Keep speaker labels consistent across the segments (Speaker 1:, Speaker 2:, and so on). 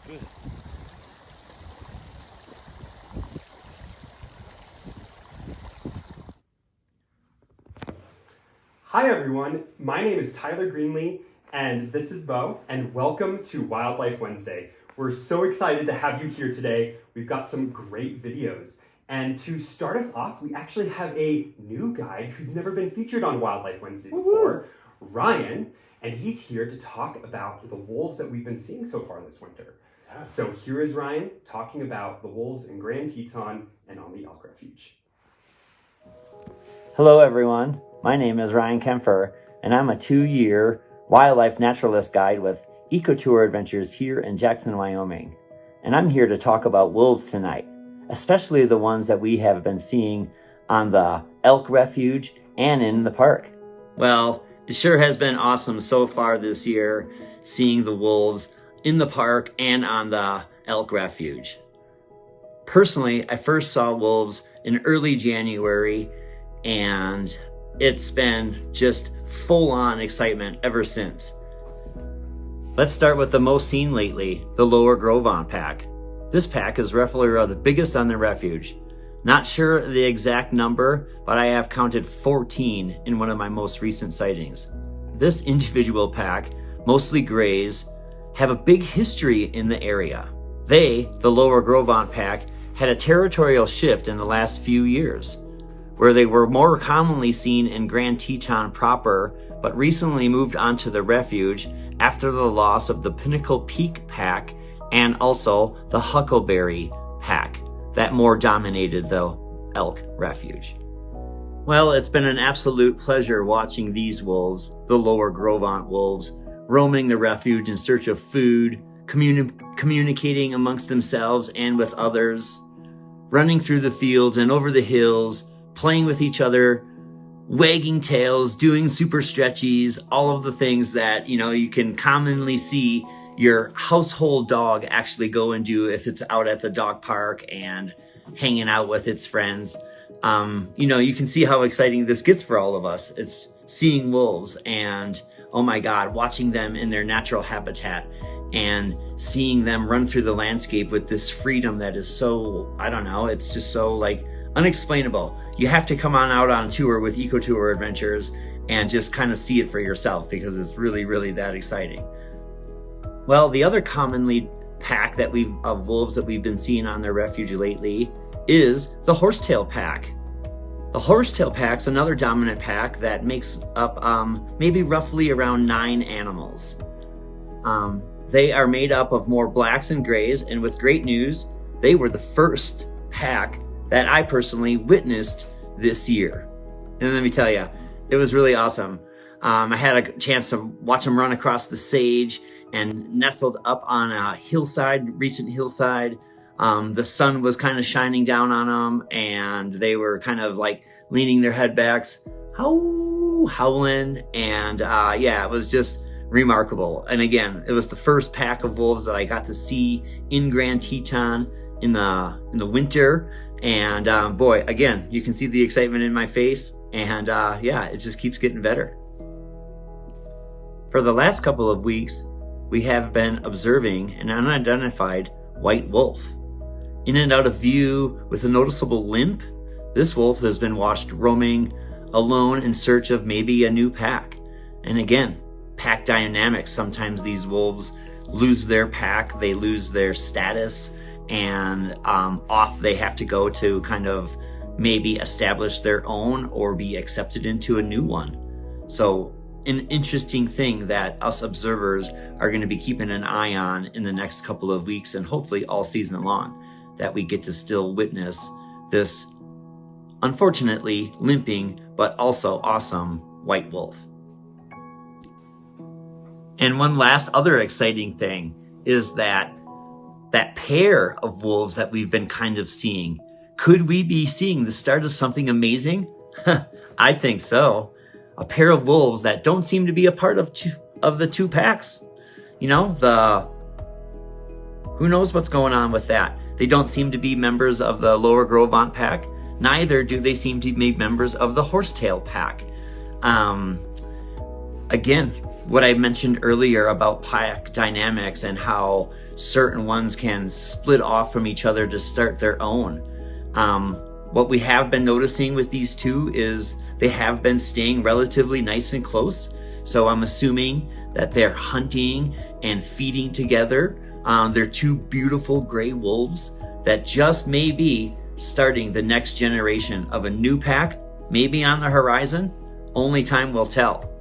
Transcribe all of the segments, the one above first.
Speaker 1: Good.
Speaker 2: Hi everyone, my name is Tyler Greenlee, and this is Bo, and welcome to Wildlife Wednesday. We're so excited to have you here today. We've got some great videos. And to start us off, we actually have a new guide who's never been featured on Wildlife Wednesday before, Ryan, and he's here to talk about the wolves that we've been seeing so far this winter.
Speaker 1: Yeah.
Speaker 2: So here is Ryan talking about the wolves in Grand Teton and on the elk refuge.
Speaker 3: Hello everyone, my name is Ryan Kempfer, and I'm a 2-year wildlife naturalist guide with Ecotour Adventures here in Jackson, Wyoming. And I'm here to talk about wolves tonight, especially the ones that we have been seeing on the elk refuge and in the park. Well, it sure has been awesome so far this year, seeing the wolves in the park and on the elk refuge. Personally, I first saw wolves in early January, and it's been just full-on excitement ever since. Let's start with the most seen lately, the Lower Gros-Ventre pack. This pack is roughly the biggest on the refuge. Not sure the exact number, but I have counted 14 in one of my most recent sightings. This individual pack, mostly grays, have a big history in the area. They, the Lower Gros-Ventre pack, had a territorial shift in the last few years, where they were more commonly seen in Grand Teton proper, but recently moved onto the refuge after the loss of the Pinnacle Peak pack and also the Huckleberry pack that more dominated the elk refuge. Well, it's been an absolute pleasure watching these wolves, the Lower Gros-Ventre wolves, roaming the refuge in search of food, communicating amongst themselves and with others, running through the fields and over the hills, playing with each other, wagging tails, doing super stretchies, all of the things that, you can commonly see your household dog actually go and do if it's out at the dog park and hanging out with its friends. You can see how exciting this gets for all of us. It's seeing wolves and, oh my God, watching them in their natural habitat and seeing them run through the landscape with this freedom that is so, it's just so unexplainable. You have to come on out on tour with Ecotour Adventures and just kind of see it for yourself because it's really, really that exciting. Well, the other commonly pack of wolves that we've been seeing on their refuge lately is the horsetail pack. The horsetail pack's another dominant pack that makes up maybe roughly around 9 animals. They are made up of more blacks and grays, and with great news, they were the first pack that I personally witnessed this year. And let me tell you, it was really awesome. I had a chance to watch them run across the sage and nestled up on a recent hillside. The sun was kind of shining down on them, and they were kind of leaning their head backs, howling, and it was just remarkable. And again, it was the first pack of wolves that I got to see in Grand Teton in the winter. And boy, again, you can see the excitement in my face, and it just keeps getting better. For the last couple of weeks, we have been observing an unidentified white wolf. In and out of view with a noticeable limp, this wolf has been watched roaming alone in search of maybe a new pack. And again, pack dynamics. Sometimes these wolves lose their pack, they lose their status, and off they have to go to kind of maybe establish their own or be accepted into a new one. So an interesting thing that us observers are going to be keeping an eye on in the next couple of weeks and hopefully all season long, that we get to still witness this unfortunately limping but also awesome white wolf. And one last other exciting thing is that pair of wolves that we've been kind of seeing. Could we be seeing the start of something amazing? I think so. A pair of wolves that don't seem to be a part of the two packs. Who knows what's going on with that? They don't seem to be members of the Lower Gros-Ventre pack. Neither do they seem to be members of the horsetail pack. Again, what I mentioned earlier about pack dynamics and how certain ones can split off from each other to start their own. What we have been noticing with these two is they have been staying relatively nice and close. So I'm assuming that they're hunting and feeding together. They're two beautiful gray wolves that just may be starting the next generation of a new pack, maybe on the horizon. Only time will tell.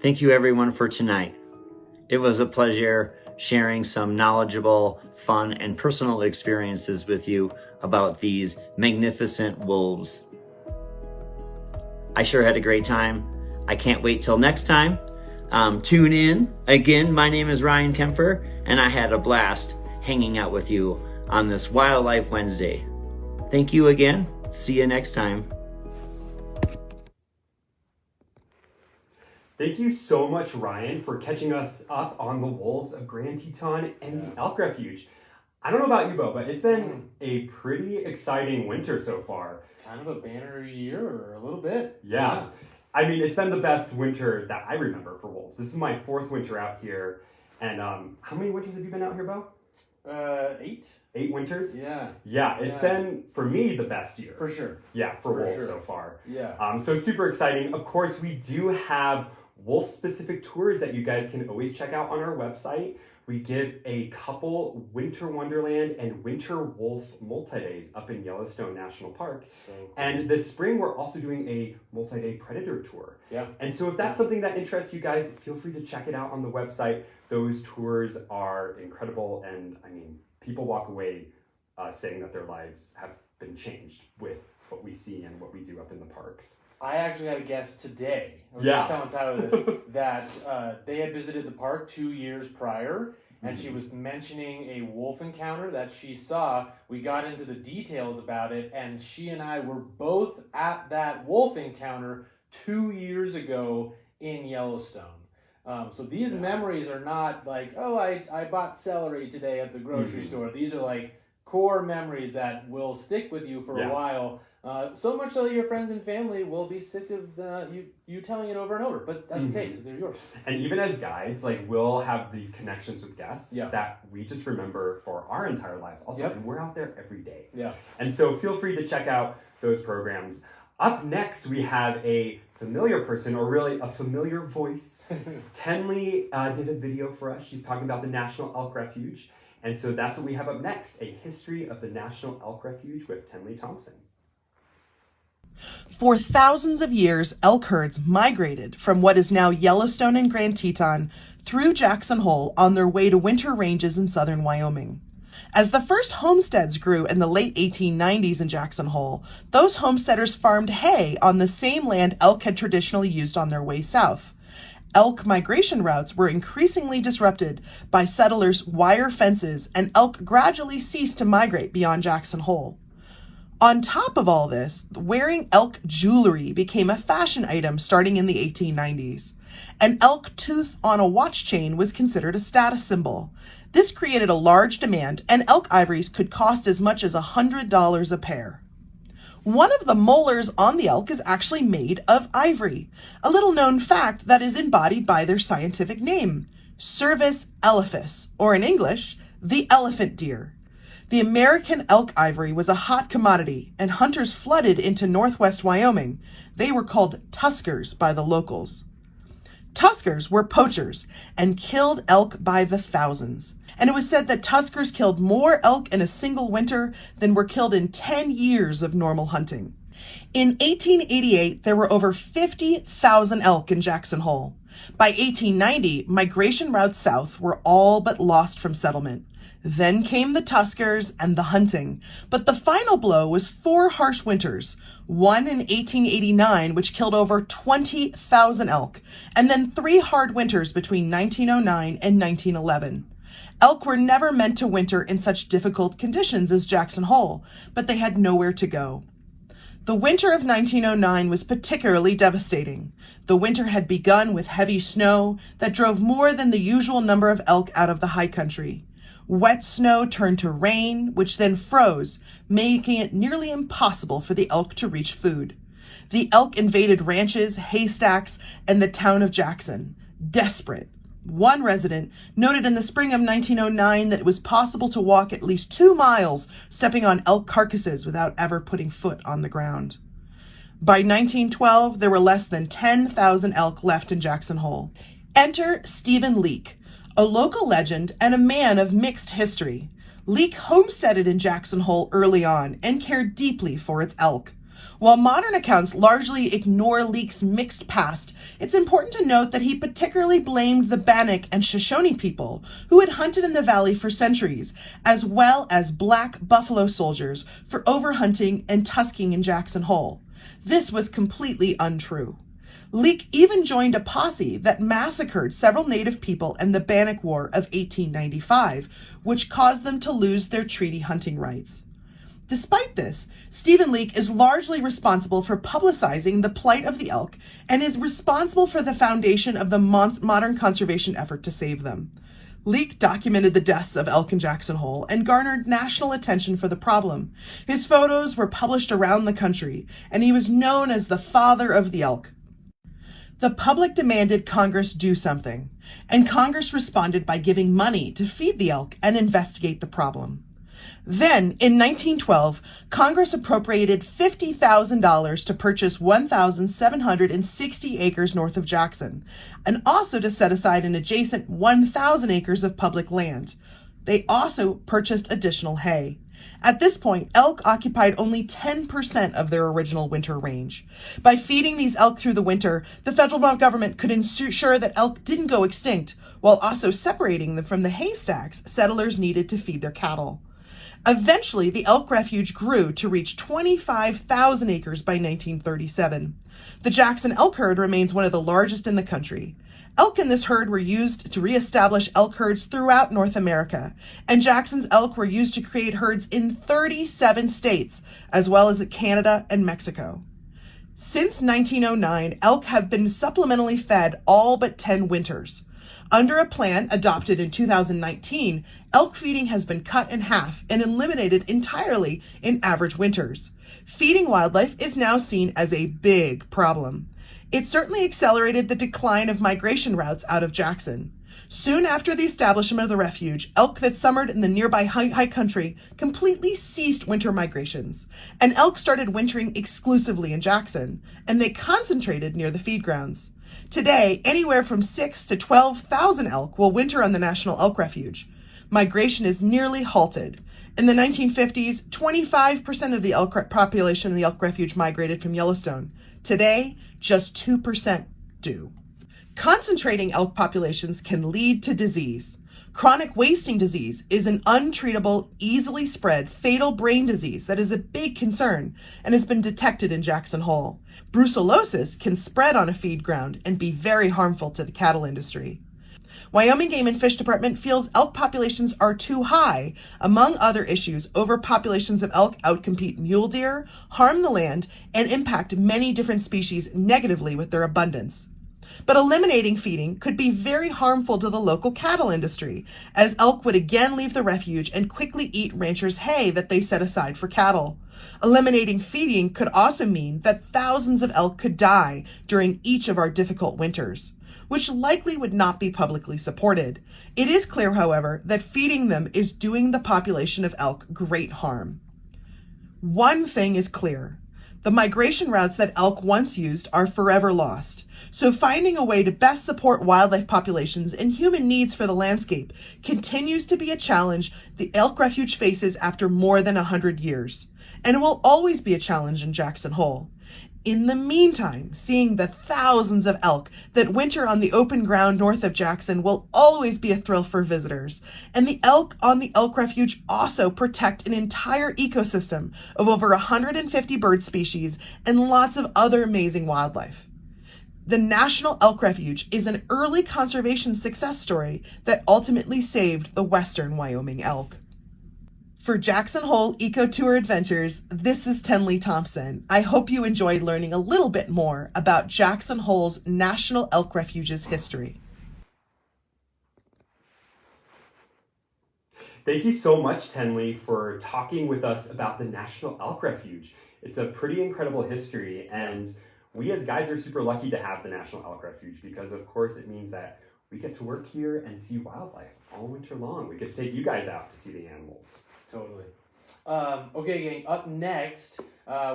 Speaker 3: Thank you everyone for tonight. It was a pleasure sharing some knowledgeable, fun, and personal experiences with you about these magnificent wolves. I sure had a great time. I can't wait till next time. Tune in. Again, my name is Ryan Kempfer, and I had a blast hanging out with you on this Wildlife Wednesday. Thank you again. See you next time.
Speaker 2: Thank you so much, Ryan, for catching us up on the wolves of Grand Teton and the elk refuge. I don't know about you, Bo, but it's been a pretty exciting winter so far.
Speaker 1: Kind of a banner year, or a little bit.
Speaker 2: Yeah. I mean, it's been the best winter that I remember for wolves. This is my 4th winter out here. And how many winters have you been out here, Bo?
Speaker 1: 8.
Speaker 2: 8 winters?
Speaker 1: Yeah.
Speaker 2: Yeah, it's been, for me, the best year.
Speaker 1: For sure.
Speaker 2: Yeah, for wolves so far.
Speaker 1: Yeah.
Speaker 2: So super exciting. Of course, we do have wolf-specific tours that you guys can always check out on our website. We give a couple Winter Wonderland and Winter Wolf multi-days up in Yellowstone National Park.
Speaker 1: So cool.
Speaker 2: And this spring, we're also doing a multi-day predator tour.
Speaker 1: Yeah.
Speaker 2: And so if that's something that interests you guys, feel free to check it out on the website. Those tours are incredible. And I mean, people walk away saying that their lives have been changed with what we see and what we do up in the parks.
Speaker 1: I actually had a guest today. I was
Speaker 2: Yeah.
Speaker 1: just telling Tyler this, that they had visited the park 2 years prior, and she was mentioning a wolf encounter that she saw. We got into the details about it, and she and I were both at that wolf encounter 2 years ago in Yellowstone. So these memories are not like, oh, I bought celery today at the grocery store. These are like core memories that will stick with you for a while. So much so that your friends and family will be sick of you telling it over and over, but that's okay because they're yours.
Speaker 2: And even as guides, like we'll have these connections with guests that we just remember for our entire lives. Also, and we're out there every day. Yeah. And so feel free to check out those programs. Up next, we have a familiar person, or really a familiar voice. Tenley did a video for us. She's talking about the National Elk Refuge. And so that's what we have up next, a history of the National Elk Refuge with Tenley Thompson.
Speaker 4: For thousands of years, elk herds migrated from what is now Yellowstone and Grand Teton through Jackson Hole on their way to winter ranges in southern Wyoming. As the first homesteads grew in the late 1890s in Jackson Hole, those homesteaders farmed hay on the same land elk had traditionally used on their way south. Elk migration routes were increasingly disrupted by settlers' wire fences, and elk gradually ceased to migrate beyond Jackson Hole. On top of all this, wearing elk jewelry became a fashion item starting in the 1890s. An elk tooth on a watch chain was considered a status symbol. This created a large demand, and elk ivories could cost as much as $100 a pair. One of the molars on the elk is actually made of ivory, a little known fact that is embodied by their scientific name, Cervus elephas, or in English, the elephant deer. The American elk ivory was a hot commodity, and hunters flooded into northwest Wyoming. They were called tuskers by the locals. Tuskers were poachers and killed elk by the thousands. And it was said that tuskers killed more elk in a single winter than were killed in 10 years of normal hunting. In 1888, there were over 50,000 elk in Jackson Hole. By 1890, migration routes south were all but lost from settlement. Then came the tuskers and the hunting. But the final blow was 4 harsh winters, one in 1889, which killed over 20,000 elk, and then 3 hard winters between 1909 and 1911. Elk were never meant to winter in such difficult conditions as Jackson Hole, but they had nowhere to go. The winter of 1909 was particularly devastating. The winter had begun with heavy snow that drove more than the usual number of elk out of the high country. Wet snow turned to rain, which then froze, making it nearly impossible for the elk to reach food. The elk invaded ranches, haystacks, and the town of Jackson. Desperate. One resident noted in the spring of 1909 that it was possible to walk at least 2 miles stepping on elk carcasses without ever putting foot on the ground. By 1912, there were less than 10,000 elk left in Jackson Hole. Enter Stephen Leake, a local legend and a man of mixed history. Leake homesteaded in Jackson Hole early on and cared deeply for its elk. While modern accounts largely ignore Leake's mixed past, it's important to note that he particularly blamed the Bannock and Shoshone people who had hunted in the valley for centuries, as well as black buffalo soldiers for overhunting and tusking in Jackson Hole. This was completely untrue. Leake even joined a posse that massacred several native people in the Bannock War of 1895, which caused them to lose their treaty hunting rights. Despite this, Stephen Leake is largely responsible for publicizing the plight of the elk and is responsible for the foundation of the modern conservation effort to save them. Leake documented the deaths of elk in Jackson Hole and garnered national attention for the problem. His photos were published around the country, and he was known as the father of the elk. The public demanded Congress do something, and Congress responded by giving money to feed the elk and investigate the problem. Then, in 1912, Congress appropriated $50,000 to purchase 1,760 acres north of Jackson, and also to set aside an adjacent 1,000 acres of public land. They also purchased additional hay. At this point, elk occupied only 10% of their original winter range. By feeding these elk through the winter, the federal government could ensure that elk didn't go extinct, while also separating them from the haystacks settlers needed to feed their cattle. Eventually, the elk refuge grew to reach 25,000 acres by 1937. The Jackson elk herd remains one of the largest in the country. Elk in this herd were used to reestablish elk herds throughout North America, and Jackson's elk were used to create herds in 37 states, as well as Canada and Mexico. Since 1909, elk have been supplementally fed all but 10 winters. Under a plan adopted in 2019, elk feeding has been cut in half and eliminated entirely in average winters. Feeding wildlife is now seen as a big problem. It certainly accelerated the decline of migration routes out of Jackson. Soon after the establishment of the refuge, elk that summered in the nearby high country completely ceased winter migrations, and elk started wintering exclusively in Jackson, and they concentrated near the feed grounds. Today, anywhere from 6,000 to 12,000 elk will winter on the National Elk Refuge. Migration is nearly halted. In the 1950s, 25% of the elk population in the elk refuge migrated from Yellowstone. Today, just 2% do. Concentrating elk populations can lead to disease. Chronic wasting disease is an untreatable, easily spread, fatal brain disease that is a big concern and has been detected in Jackson Hole. Brucellosis can spread on a feed ground and be very harmful to the cattle industry. Wyoming Game and Fish Department feels elk populations are too high. Among other issues, overpopulations of elk outcompete mule deer, harm the land, and impact many different species negatively with their abundance. But eliminating feeding could be very harmful to the local cattle industry, as elk would again leave the refuge and quickly eat ranchers' hay that they set aside for cattle. Eliminating feeding could also mean that thousands of elk could die during each of our difficult winters, which likely would not be publicly supported. It is clear, however, that feeding them is doing the population of elk great harm. One thing is clear. The migration routes that elk once used are forever lost. So finding a way to best support wildlife populations and human needs for the landscape continues to be a challenge the elk refuge faces after more than 100 years. And it will always be a challenge in Jackson Hole. In the meantime, seeing the thousands of elk that winter on the open ground north of Jackson will always be a thrill for visitors. And the elk on the elk refuge also protect an entire ecosystem of over 150 bird species and lots of other amazing wildlife. The National Elk Refuge is an early conservation success story that ultimately saved the western Wyoming elk. For Jackson Hole Eco Tour Adventures, this is Tenley Thompson. I hope you enjoyed learning a little bit more about Jackson Hole's National Elk Refuge's history.
Speaker 2: Thank you so much, Tenley, for talking with us about the National Elk Refuge. It's a pretty incredible history, and we as guides are super lucky to have the National Elk Refuge because, of course, it means that we get to work here and see wildlife all winter long. We get to take you guys out to see the animals.
Speaker 1: Totally. Okay, gang, up next,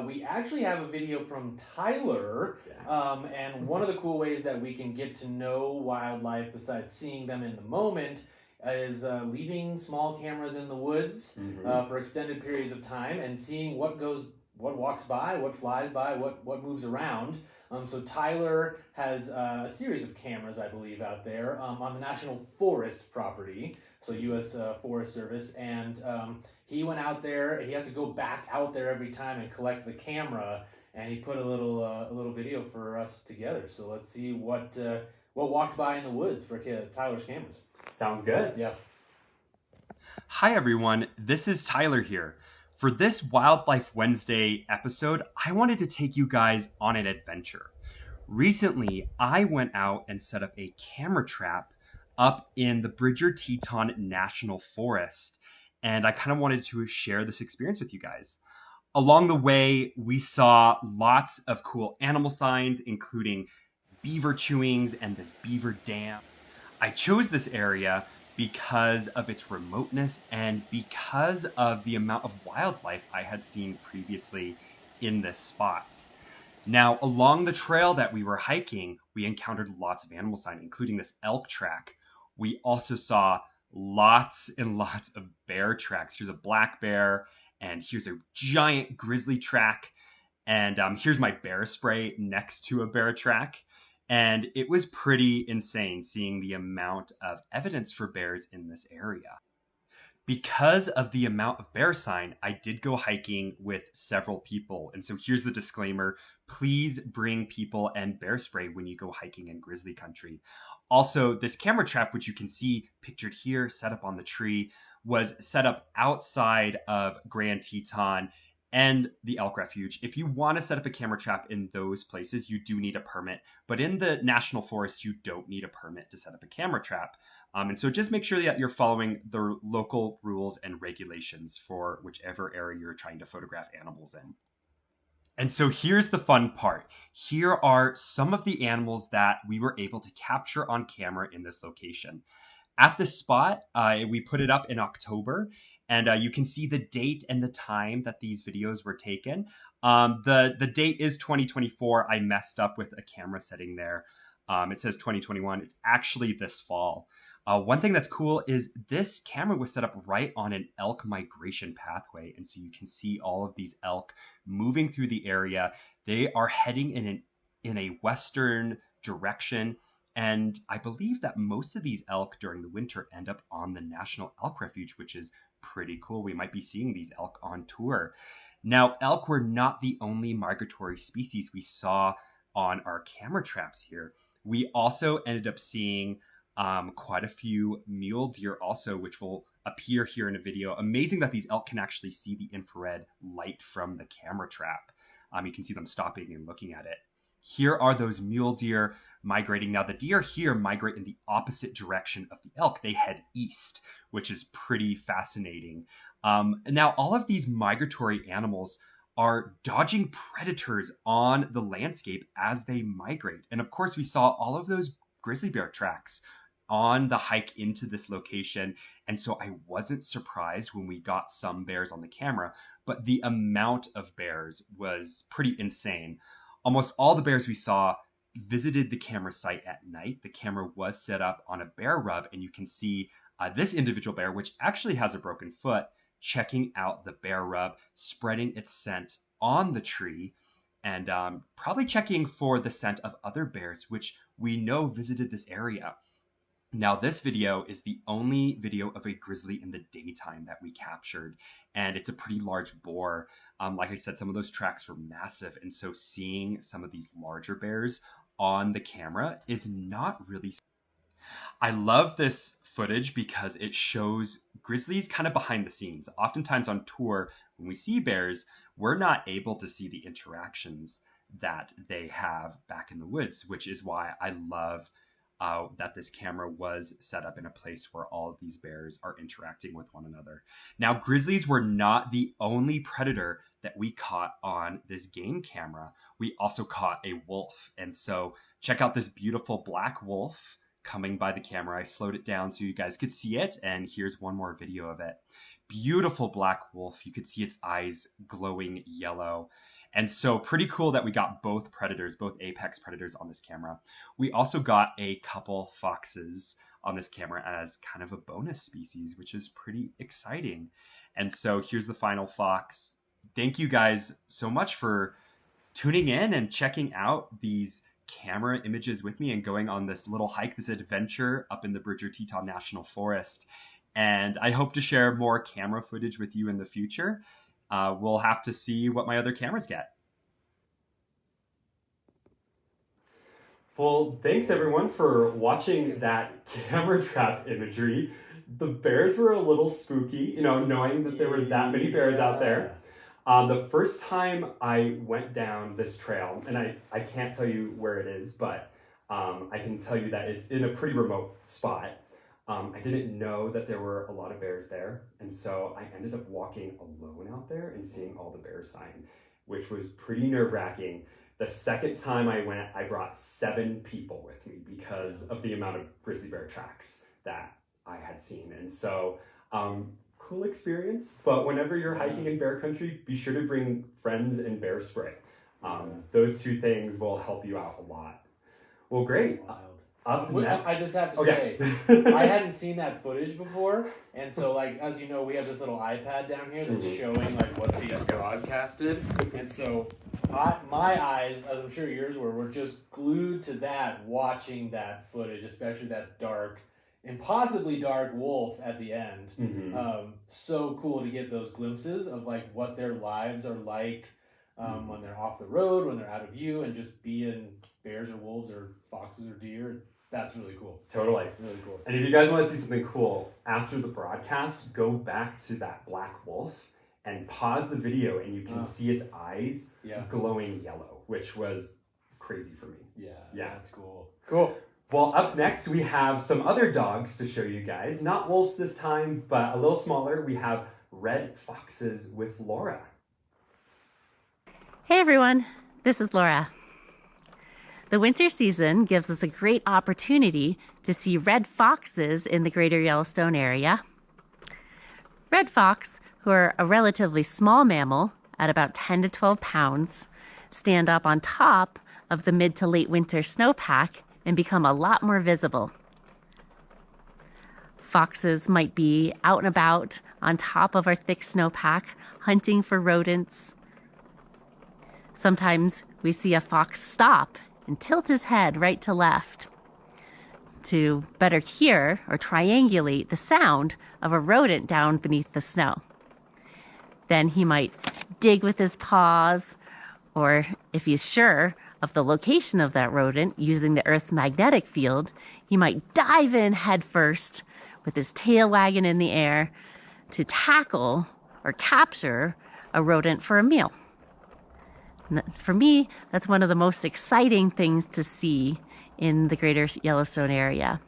Speaker 1: we actually have a video from Tyler. And one of the cool ways that we can get to know wildlife besides seeing them in the moment is leaving small cameras in the woods for extended periods of time and seeing what walks by, what flies by, what moves around. So Tyler has a series of cameras, I believe, out there on the National Forest property, so U.S. Forest Service, and he went out there. He has to go back out there every time and collect the camera, and he put a little video for us together. So let's see what walked by in the woods for Tyler's cameras.
Speaker 2: Sounds good.
Speaker 1: Yeah.
Speaker 2: Hi everyone, this is Tyler here. For this Wildlife Wednesday episode, I wanted to take you guys on an adventure. Recently, I went out and set up a camera trap up in the Grand Teton National Forest, and I kind of wanted to share this experience with you guys. Along the way, we saw lots of cool animal signs, including beaver chewings and this beaver dam. I chose this area because of its remoteness and because of the amount of wildlife I had seen previously in this spot. Now, along the trail that we were hiking, we encountered lots of animal sign, including this elk track. We also saw lots and lots of bear tracks. Here's a black bear, and here's a giant grizzly track, and here's my bear spray next to a bear track. And it was pretty insane seeing the amount of evidence for bears in this area. Because of the amount of bear sign, I did go hiking with several people. And so here's the disclaimer. Please bring people and bear spray when you go hiking in grizzly country. Also, this camera trap, which you can see pictured here, set up on the tree, was set up outside of Grand Teton and the Elk Refuge. If you want to set up a camera trap in those places, you do need a permit. But in the National Forest, you don't need a permit to set up a camera trap. And so just make sure that you're following the local rules and regulations for whichever area you're trying to photograph animals in. And so here's the fun part. Here are some of the animals that we were able to capture on camera in this location. At the spot, we put it up in October, and you can see the date and the time that these videos were taken. The date is 2024. I messed up with a camera setting there. It says 2021. It's actually this fall. One thing that's cool is this camera was set up right on an elk migration pathway. And so you can see all of these elk moving through the area. They are heading in a western direction. And I believe that most of these elk during the winter end up on the National Elk Refuge, which is pretty cool. We might be seeing these elk on tour. Now, elk were not the only migratory species we saw on our camera traps here. We also ended up seeing quite a few mule deer also, which will appear here in a video. Amazing that these elk can actually see the infrared light from the camera trap. You can see them stopping and looking at it. Here are those mule deer migrating. Now, the deer here migrate in the opposite direction of the elk. They head east, which is pretty fascinating. Now, all of these migratory animals are dodging predators on the landscape as they migrate. And of course, we saw all of those grizzly bear tracks on the hike into this location. And so I wasn't surprised when we got some bears on the camera, but the amount of bears was pretty insane. Almost all the bears we saw visited the camera site at night. The camera was set up on a bear rub, and you can see this individual bear, which actually has a broken foot, checking out the bear rub, spreading its scent on the tree, and probably checking for the scent of other bears, which we know visited this area. Now, this video is the only video of a grizzly in the daytime that we captured, and it's a pretty large boar. Like I said, some of those tracks were massive, and so seeing some of these larger bears on the camera is not really... I love this footage because it shows grizzlies kind of behind the scenes. Oftentimes on tour, when we see bears, we're not able to see the interactions that they have back in the woods, which is why I love that this camera was set up in a place where all of these bears are interacting with one another. Now, grizzlies were not the only predator that we caught on this game camera. We also caught a wolf. And so check out this beautiful black wolf coming by the camera. I slowed it down so you guys could see it. And here's one more video of it. Beautiful black wolf. You could see its eyes glowing yellow. And so pretty cool that we got both predators, both apex predators on this camera. We also got a couple foxes on this camera as kind of a bonus species, which is pretty exciting. And so here's the final fox. Thank you guys so much for tuning in and checking out these camera images with me and going on this little hike, this adventure up in the Grand Teton National Forest. And I hope to share more camera footage with you in the future. We'll have to see what my other cameras get.
Speaker 5: Well, thanks everyone for watching that camera trap imagery. The bears were a little spooky, you know, knowing that there were that many bears out there. The first time I went down this trail, and I can't tell you where it is, but I can tell you that it's in a pretty remote spot. I didn't know that there were a lot of bears there, and so I ended up walking alone out there and seeing all the bear sign, which was pretty nerve-wracking. The second time I went, I brought 7 people with me because of the amount of grizzly bear tracks that I had seen. And so, cool experience, but whenever you're hiking in bear country, be sure to bring friends and bear spray. Those 2 things will help you out a lot. Well, great. Up next.
Speaker 1: I just have to say, I hadn't seen that footage before, and so like as you know, we have this little iPad down here that's showing like what's being broadcasted, and so my eyes, as I'm sure yours were just glued to that, watching that footage, especially that dark, impossibly dark wolf at the end. So cool to get those glimpses of like what their lives are like when they're off the road, when they're out of view, and just being bears or wolves or foxes or deer. That's really cool.
Speaker 5: Totally.
Speaker 1: Really cool.
Speaker 5: And if you guys want to see something cool, after the broadcast, go back to that black wolf and pause the video and you can see its eyes glowing yellow, which was crazy for me.
Speaker 1: Yeah, that's cool.
Speaker 5: Cool. Well, up next, we have some other dogs to show you guys. Not wolves this time, but a little smaller. We have red foxes with Laura.
Speaker 6: Hey everyone, this is Laura. The winter season gives us a great opportunity to see red foxes in the greater Yellowstone area. Red fox, who are a relatively small mammal at about 10 to 12 pounds, stand up on top of the mid to late winter snowpack and become a lot more visible. Foxes might be out and about on top of our thick snowpack, hunting for rodents. Sometimes we see a fox stop and tilt his head right to left to better hear or triangulate the sound of a rodent down beneath the snow. Then he might dig with his paws, or if he's sure of the location of that rodent using the Earth's magnetic field, he might dive in head first with his tail wagging in the air to tackle or capture a rodent for a meal. For me, that's one of the most exciting things to see in the greater Yellowstone area,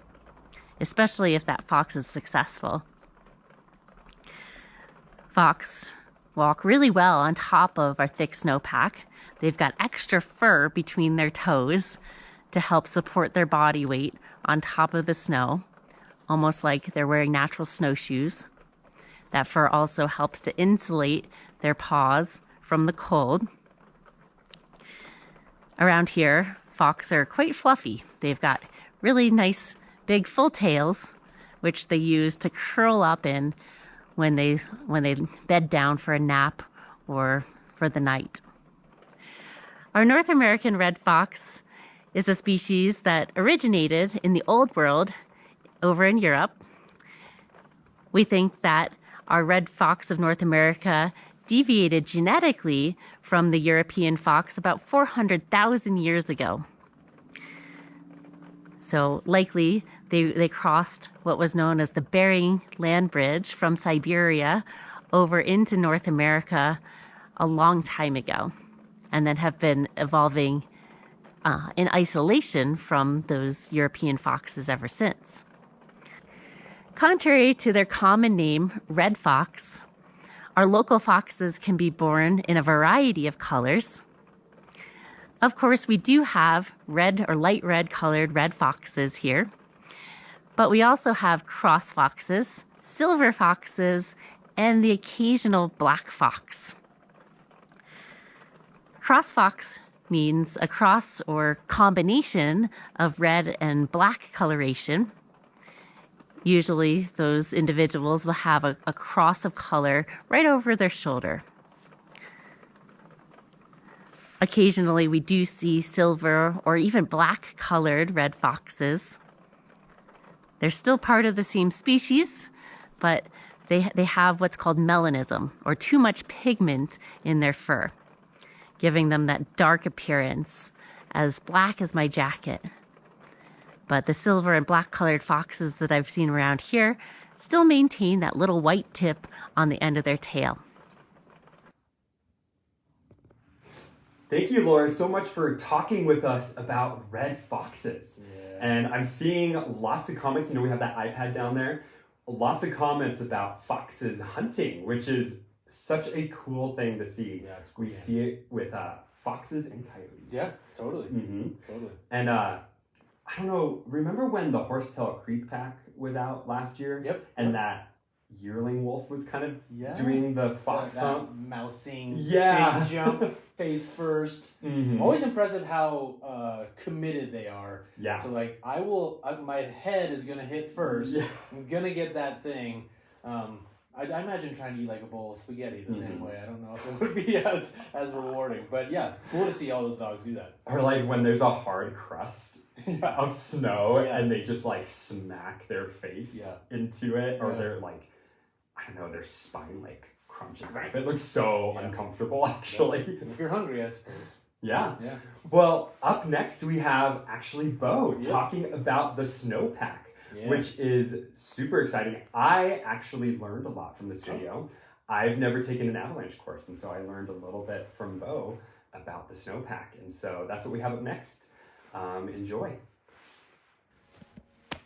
Speaker 6: especially if that fox is successful. Fox walk really well on top of our thick snowpack. They've got extra fur between their toes to help support their body weight on top of the snow, almost like they're wearing natural snowshoes. That fur also helps to insulate their paws from the cold. Around here, fox are quite fluffy. They've got really nice big full tails, which they use to curl up in when they bed down for a nap or for the night. Our North American red fox is a species that originated in the Old World over in Europe. We think that our red fox of North America deviated genetically from the European fox about 400,000 years ago. So likely they crossed what was known as the Bering Land Bridge from Siberia over into North America a long time ago, and then have been evolving in isolation from those European foxes ever since. Contrary to their common name, red fox, our local foxes can be born in a variety of colors. Of course, we do have red or light red colored red foxes here, but we also have cross foxes, silver foxes, and the occasional black fox. Cross fox means a cross or combination of red and black coloration. Usually those individuals will have a cross of color right over their shoulder. Occasionally we do see silver or even black colored red foxes. They're still part of the same species, but they have what's called melanism, or too much pigment in their fur, giving them that dark appearance, as black as my jacket. But the silver and black colored foxes that I've seen around here still maintain that little white tip on the end of their tail.
Speaker 2: Thank you, Laura, so much for talking with us about red foxes.
Speaker 1: Yeah.
Speaker 2: And I'm seeing lots of comments. You know, we have that iPad down there. Lots of comments about foxes hunting, which is such a cool thing to see.
Speaker 1: Yeah, it's cool.
Speaker 2: We see it with foxes and coyotes.
Speaker 1: Yeah, totally.
Speaker 2: Mm-hmm.
Speaker 1: Totally.
Speaker 2: And I don't know, remember when the Horsetail Creek pack was out last year?
Speaker 1: Yep.
Speaker 2: And that yearling wolf was kind of
Speaker 1: Yeah.
Speaker 2: doing the fox
Speaker 1: that
Speaker 2: hump?
Speaker 1: mousing,
Speaker 2: Yeah.
Speaker 1: big jump, face first.
Speaker 2: Mm-hmm.
Speaker 1: Always impressive how committed they are.
Speaker 2: Yeah.
Speaker 1: So like, my head is gonna hit first.
Speaker 2: Yeah.
Speaker 1: I'm gonna get that thing. I imagine trying to eat like a bowl of spaghetti the same
Speaker 2: Mhm.
Speaker 1: way. I don't know if it would be as rewarding, but yeah, cool to see all those dogs do that.
Speaker 2: Or like when there's a hard crust
Speaker 1: Yeah.
Speaker 2: of snow
Speaker 1: Yeah.
Speaker 2: and they just like smack their face
Speaker 1: Yeah.
Speaker 2: into it, or
Speaker 1: Yeah.
Speaker 2: they're like, I don't know, their spine like crunches up. It looks so
Speaker 1: Yeah.
Speaker 2: uncomfortable actually.
Speaker 1: If you're hungry, I suppose.
Speaker 2: Yeah.
Speaker 1: Yeah.
Speaker 2: Well, up next we have actually Bo
Speaker 1: Yeah.
Speaker 2: talking about the snowpack,
Speaker 1: Yeah.
Speaker 2: which is super exciting. I actually learned a lot from this video. I've never taken an avalanche course, and so I learned a little bit from Bo about the snowpack. And so that's what we have up next. Enjoy.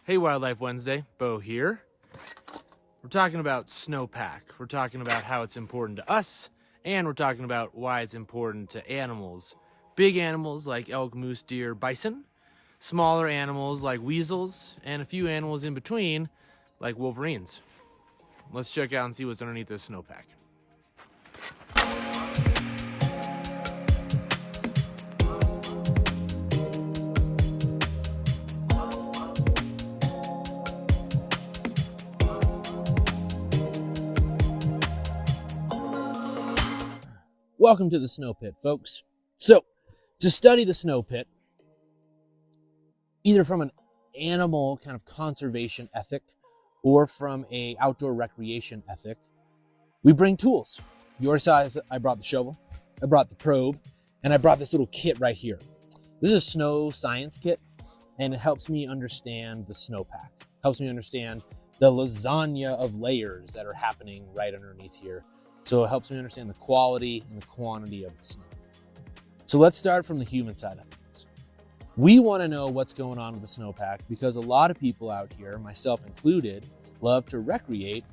Speaker 1: Hey, Wildlife Wednesday, Bo here. We're talking about snowpack. We're talking about how it's important to us, and we're talking about why it's important to animals. Big animals like elk, moose, deer, bison. Smaller animals like weasels, and a few animals in between like wolverines. Let's check out and see what's underneath this snowpack.
Speaker 7: Welcome to the snow pit, folks. So, to study the snow pit, either from an animal kind of conservation ethic or from a outdoor recreation ethic, we bring tools. Your size, I brought the shovel, I brought the probe, and I brought this little kit right here. This is a snow science kit, and it helps me understand the snowpack. Helps me understand the lasagna of layers that are happening right underneath here. So it helps me understand the quality and the quantity of the snow. So let's start from the human side of things. We want to know what's going on with the snowpack because a lot of people out here, myself included, love to recreate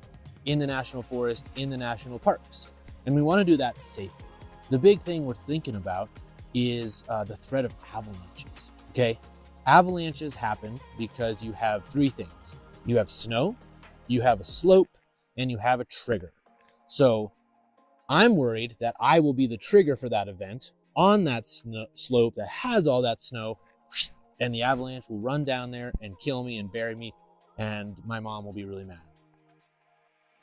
Speaker 7: in the national forest, in the national parks. And we want to do that safely. The big thing we're thinking about is the threat of avalanches, okay? Avalanches happen because you have three things. You have snow, you have a slope, and you have a trigger. So I'm worried that I will be the trigger for that event on that slope that has all that snow, and the avalanche will run down there and kill me and bury me, and my mom will be really mad.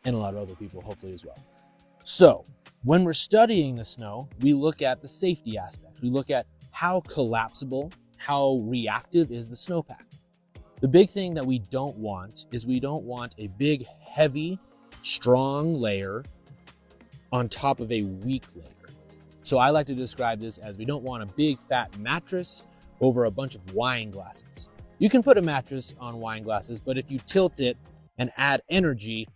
Speaker 7: And a lot of other people, hopefully, as well. So when we're studying the snow, we look at the safety aspect. We look at how collapsible, how reactive is the snowpack. The big thing that we don't want is we don't want a big, heavy, strong layer on top of a weak layer. So I like to describe this as we don't want a big fat mattress over a bunch of wine glasses. You can put a mattress on wine glasses, but if you tilt it and add energy,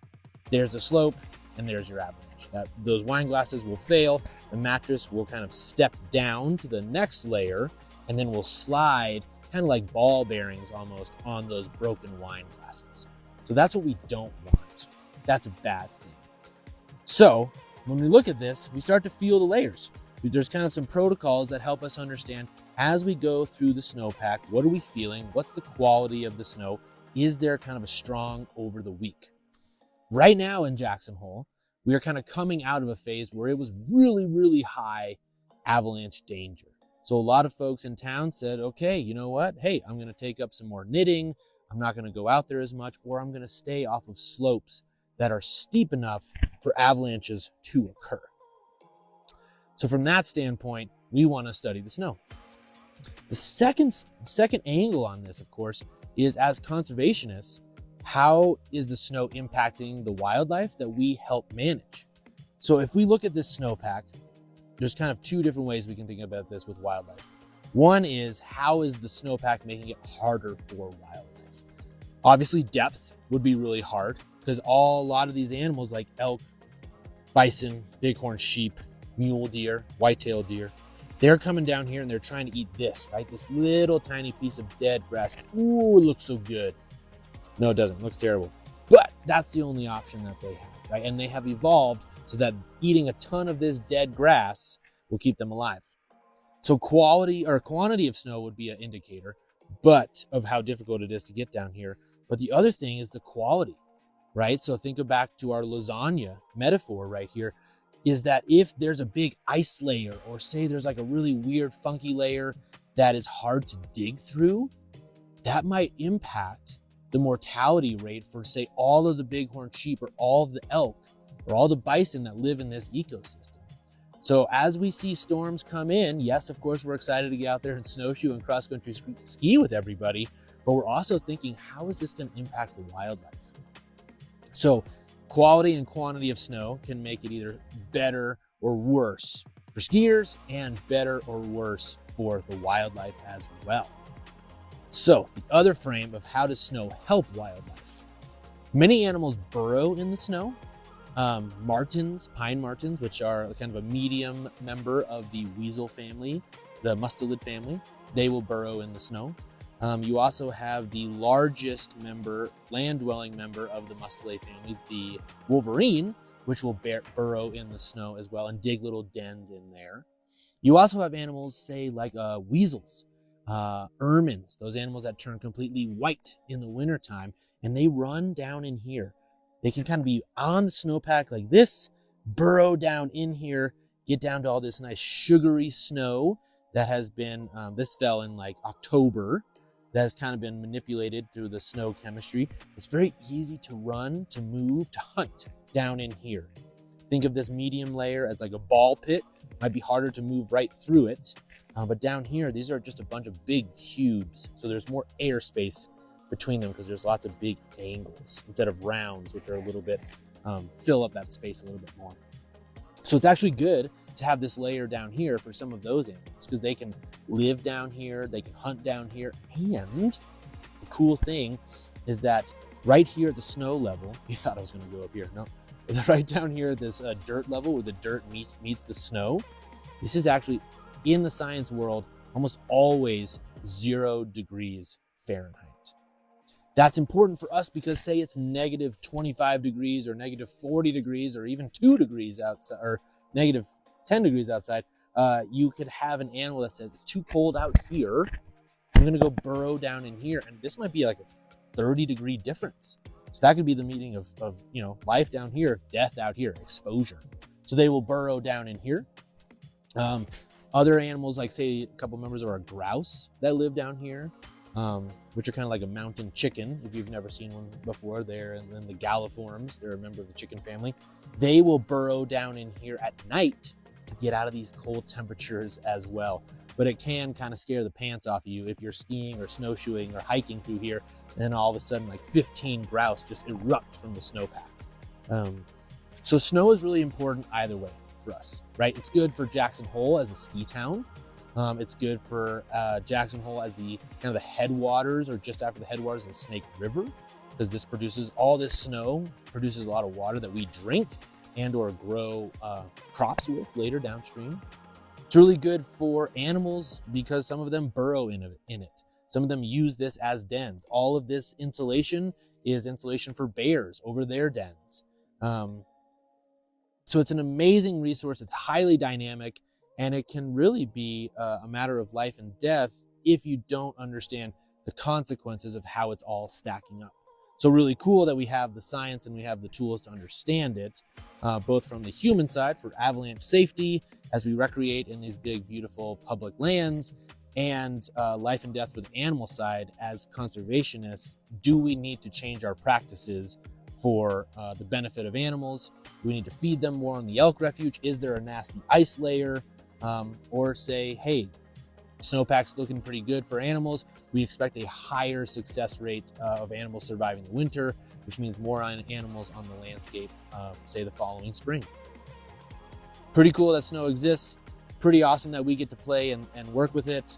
Speaker 7: there's a slope and there's your avalanche. Those wine glasses will fail, the mattress will kind of step down to the next layer, and then will slide kind of like ball bearings almost on those broken wine glasses. So that's what we don't want. That's a bad thing. So when we look at this, we start to feel the layers. There's kind of some protocols that help us understand as we go through the snowpack, what are we feeling? What's the quality of the snow? Is there kind of a strong over the week? Right now in Jackson Hole, we are kind of coming out of a phase where it was really, really high avalanche danger. So a lot of folks in town said, okay, you know what? Hey, I'm going to take up some more knitting. I'm not going to go out there as much, or I'm going to stay off of slopes that are steep enough for avalanches to occur. So from that standpoint, we want to study the snow. The second angle on this, of course, is as conservationists, how is the snow impacting the wildlife that we help manage? So if we look at this snowpack, there's kind of two different ways we can think about this with wildlife. One is, how is the snowpack making it harder for wildlife? Obviously, depth would be really hard because a lot of these animals like elk, bison, bighorn sheep, mule deer, white-tailed deer, they're coming down here and they're trying to eat this, right? This little tiny piece of dead grass. Ooh, it looks so good. No, it doesn't. It looks terrible. But that's the only option that they have, right? And they have evolved so that eating a ton of this dead grass will keep them alive. So quality or quantity of snow would be an indicator, but of how difficult it is to get down here. But the other thing is the quality, right? So think back to our lasagna metaphor right here, is that if there's a big ice layer, or say there's like a really weird funky layer that is hard to dig through, that might impact the mortality rate for, say, all of the bighorn sheep or all of the elk or all the bison that live in this ecosystem. So as we see storms come in, yes, of course, we're excited to get out there and snowshoe and cross-country ski with everybody, but we're also thinking, how is this going to impact the wildlife? So quality and quantity of snow can make it either better or worse for skiers, and better or worse for the wildlife as well. So the other frame of how does snow help wildlife? Many animals burrow in the snow. Martens, pine martens, which are kind of a medium member of the weasel family, the mustelid family, they will burrow in the snow. You also have the largest land-dwelling member of the mustelid family, the wolverine, which will burrow in the snow as well and dig little dens in there. You also have animals, say, like weasels, ermines, those animals that turn completely white in the wintertime, and they run down in here. They can kind of be on the snowpack like this, burrow down in here, get down to all this nice sugary snow that has been, this fell in like October, that has kind of been manipulated through the snow chemistry. It's very easy to run, to move, to hunt down in here. Think of this medium layer as like a ball pit. Might be harder to move right through it. But down here, these are just a bunch of big cubes. So there's more airspace between them because there's lots of big angles instead of rounds, which are a little bit, fill up that space a little bit more. So it's actually good to have this layer down here for some of those animals because they can live down here, they can hunt down here. And the cool thing is that right here at the snow level, you thought I was going to go up here. No, right down here at this dirt level where the dirt meets the snow, this is actually, in the science world, almost always 0 degrees Fahrenheit. That's important for us because, say it's negative 25 degrees or negative 40 degrees or even 2 degrees outside or negative 10 degrees outside, you could have an animal that says, it's too cold out here, I'm going to go burrow down in here. And this might be like a 30-degree difference. So that could be the meaning of life down here, death out here, exposure. So they will burrow down in here. Other animals, like say a couple members of our grouse that live down here, which are kind of like a mountain chicken. If you've never seen one before, and then the galliforms, they're a member of the chicken family. They will burrow down in here at night to get out of these cold temperatures as well. But it can kind of scare the pants off of you if you're skiing or snowshoeing or hiking through here, and then all of a sudden like 15 grouse just erupt from the snowpack. So snow is really important either way for us, right? It's good for Jackson Hole as a ski town. It's good for Jackson Hole as the kind of the headwaters or just after the headwaters of the Snake River, because this produces, all this snow produces a lot of water that we drink and or grow crops with later downstream. It's really good for animals because some of them burrow in it. Some of them use this as dens. All of this insulation is insulation for bears over their dens. So it's an amazing resource. It's highly dynamic, and it can really be a matter of life and death if you don't understand the consequences of how it's all stacking up. So really cool that we have the science and we have the tools to understand it, both from the human side for avalanche safety as we recreate in these big, beautiful public lands, and life and death for the animal side as conservationists. Do we need to change our practices for the benefit of animals? Do we need to feed them more on the elk refuge? Is there a nasty ice layer? Or say, hey, snowpacks looking pretty good for animals. We expect a higher success rate of animals surviving the winter, which means more animals on the landscape, say the following spring. Pretty cool that snow exists. Pretty awesome that we get to play and work with it.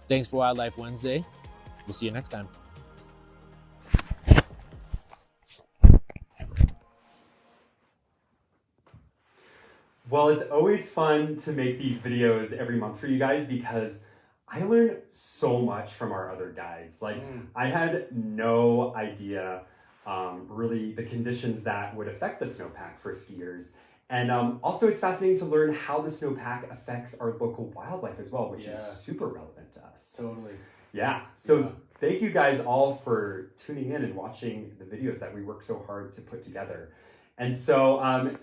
Speaker 7: Thanks for Wildlife Wednesday. We'll see you next time.
Speaker 5: Well, it's always fun to make these videos every month for you guys because I learned so much from our other guides. Like, I had no idea really the conditions that would affect the snowpack for skiers. And also it's fascinating to learn how the snowpack affects our local wildlife as well, which is super relevant to us.
Speaker 1: Totally.
Speaker 5: Yeah. So thank you guys all for tuning in and watching the videos that we work so hard to put together. And so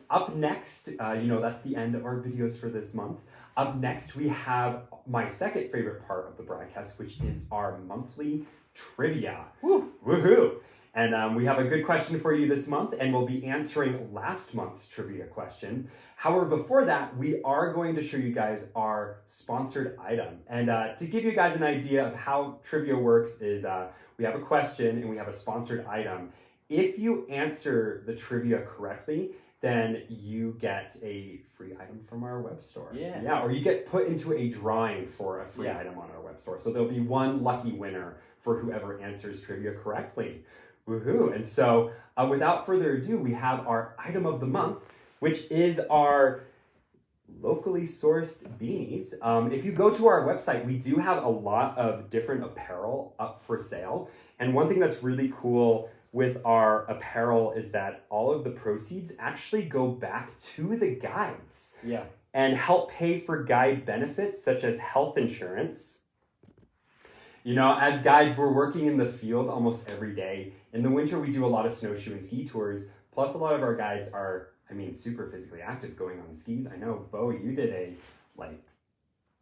Speaker 5: up next, that's the end of our videos for this month. Up next, we have my second favorite part of the broadcast, which is our monthly trivia. Woohoo! And we have a good question for you this month, and we'll be answering last month's trivia question. However, before that, we are going to show you guys our sponsored item. And to give you guys an idea of how trivia works is we have a question and we have a sponsored item. If you answer the trivia correctly, then you get a free item from our web store. Yeah, or you get put into a drawing for a free item on our web store. So there'll be one lucky winner for whoever answers trivia correctly. Woohoo! And so without further ado, we have our item of the month, which is our locally sourced beanies. If you go to our website, we do have a lot of different apparel up for sale. And one thing that's really cool with our apparel is that all of the proceeds actually go back to the guides.
Speaker 1: Yeah.
Speaker 5: And help pay for guide benefits such as health insurance. You know, as guides, we're working in the field almost every day. In the winter, we do a lot of snowshoe and ski tours. Plus, a lot of our guides are, super physically active going on skis. I know, Bo, you did a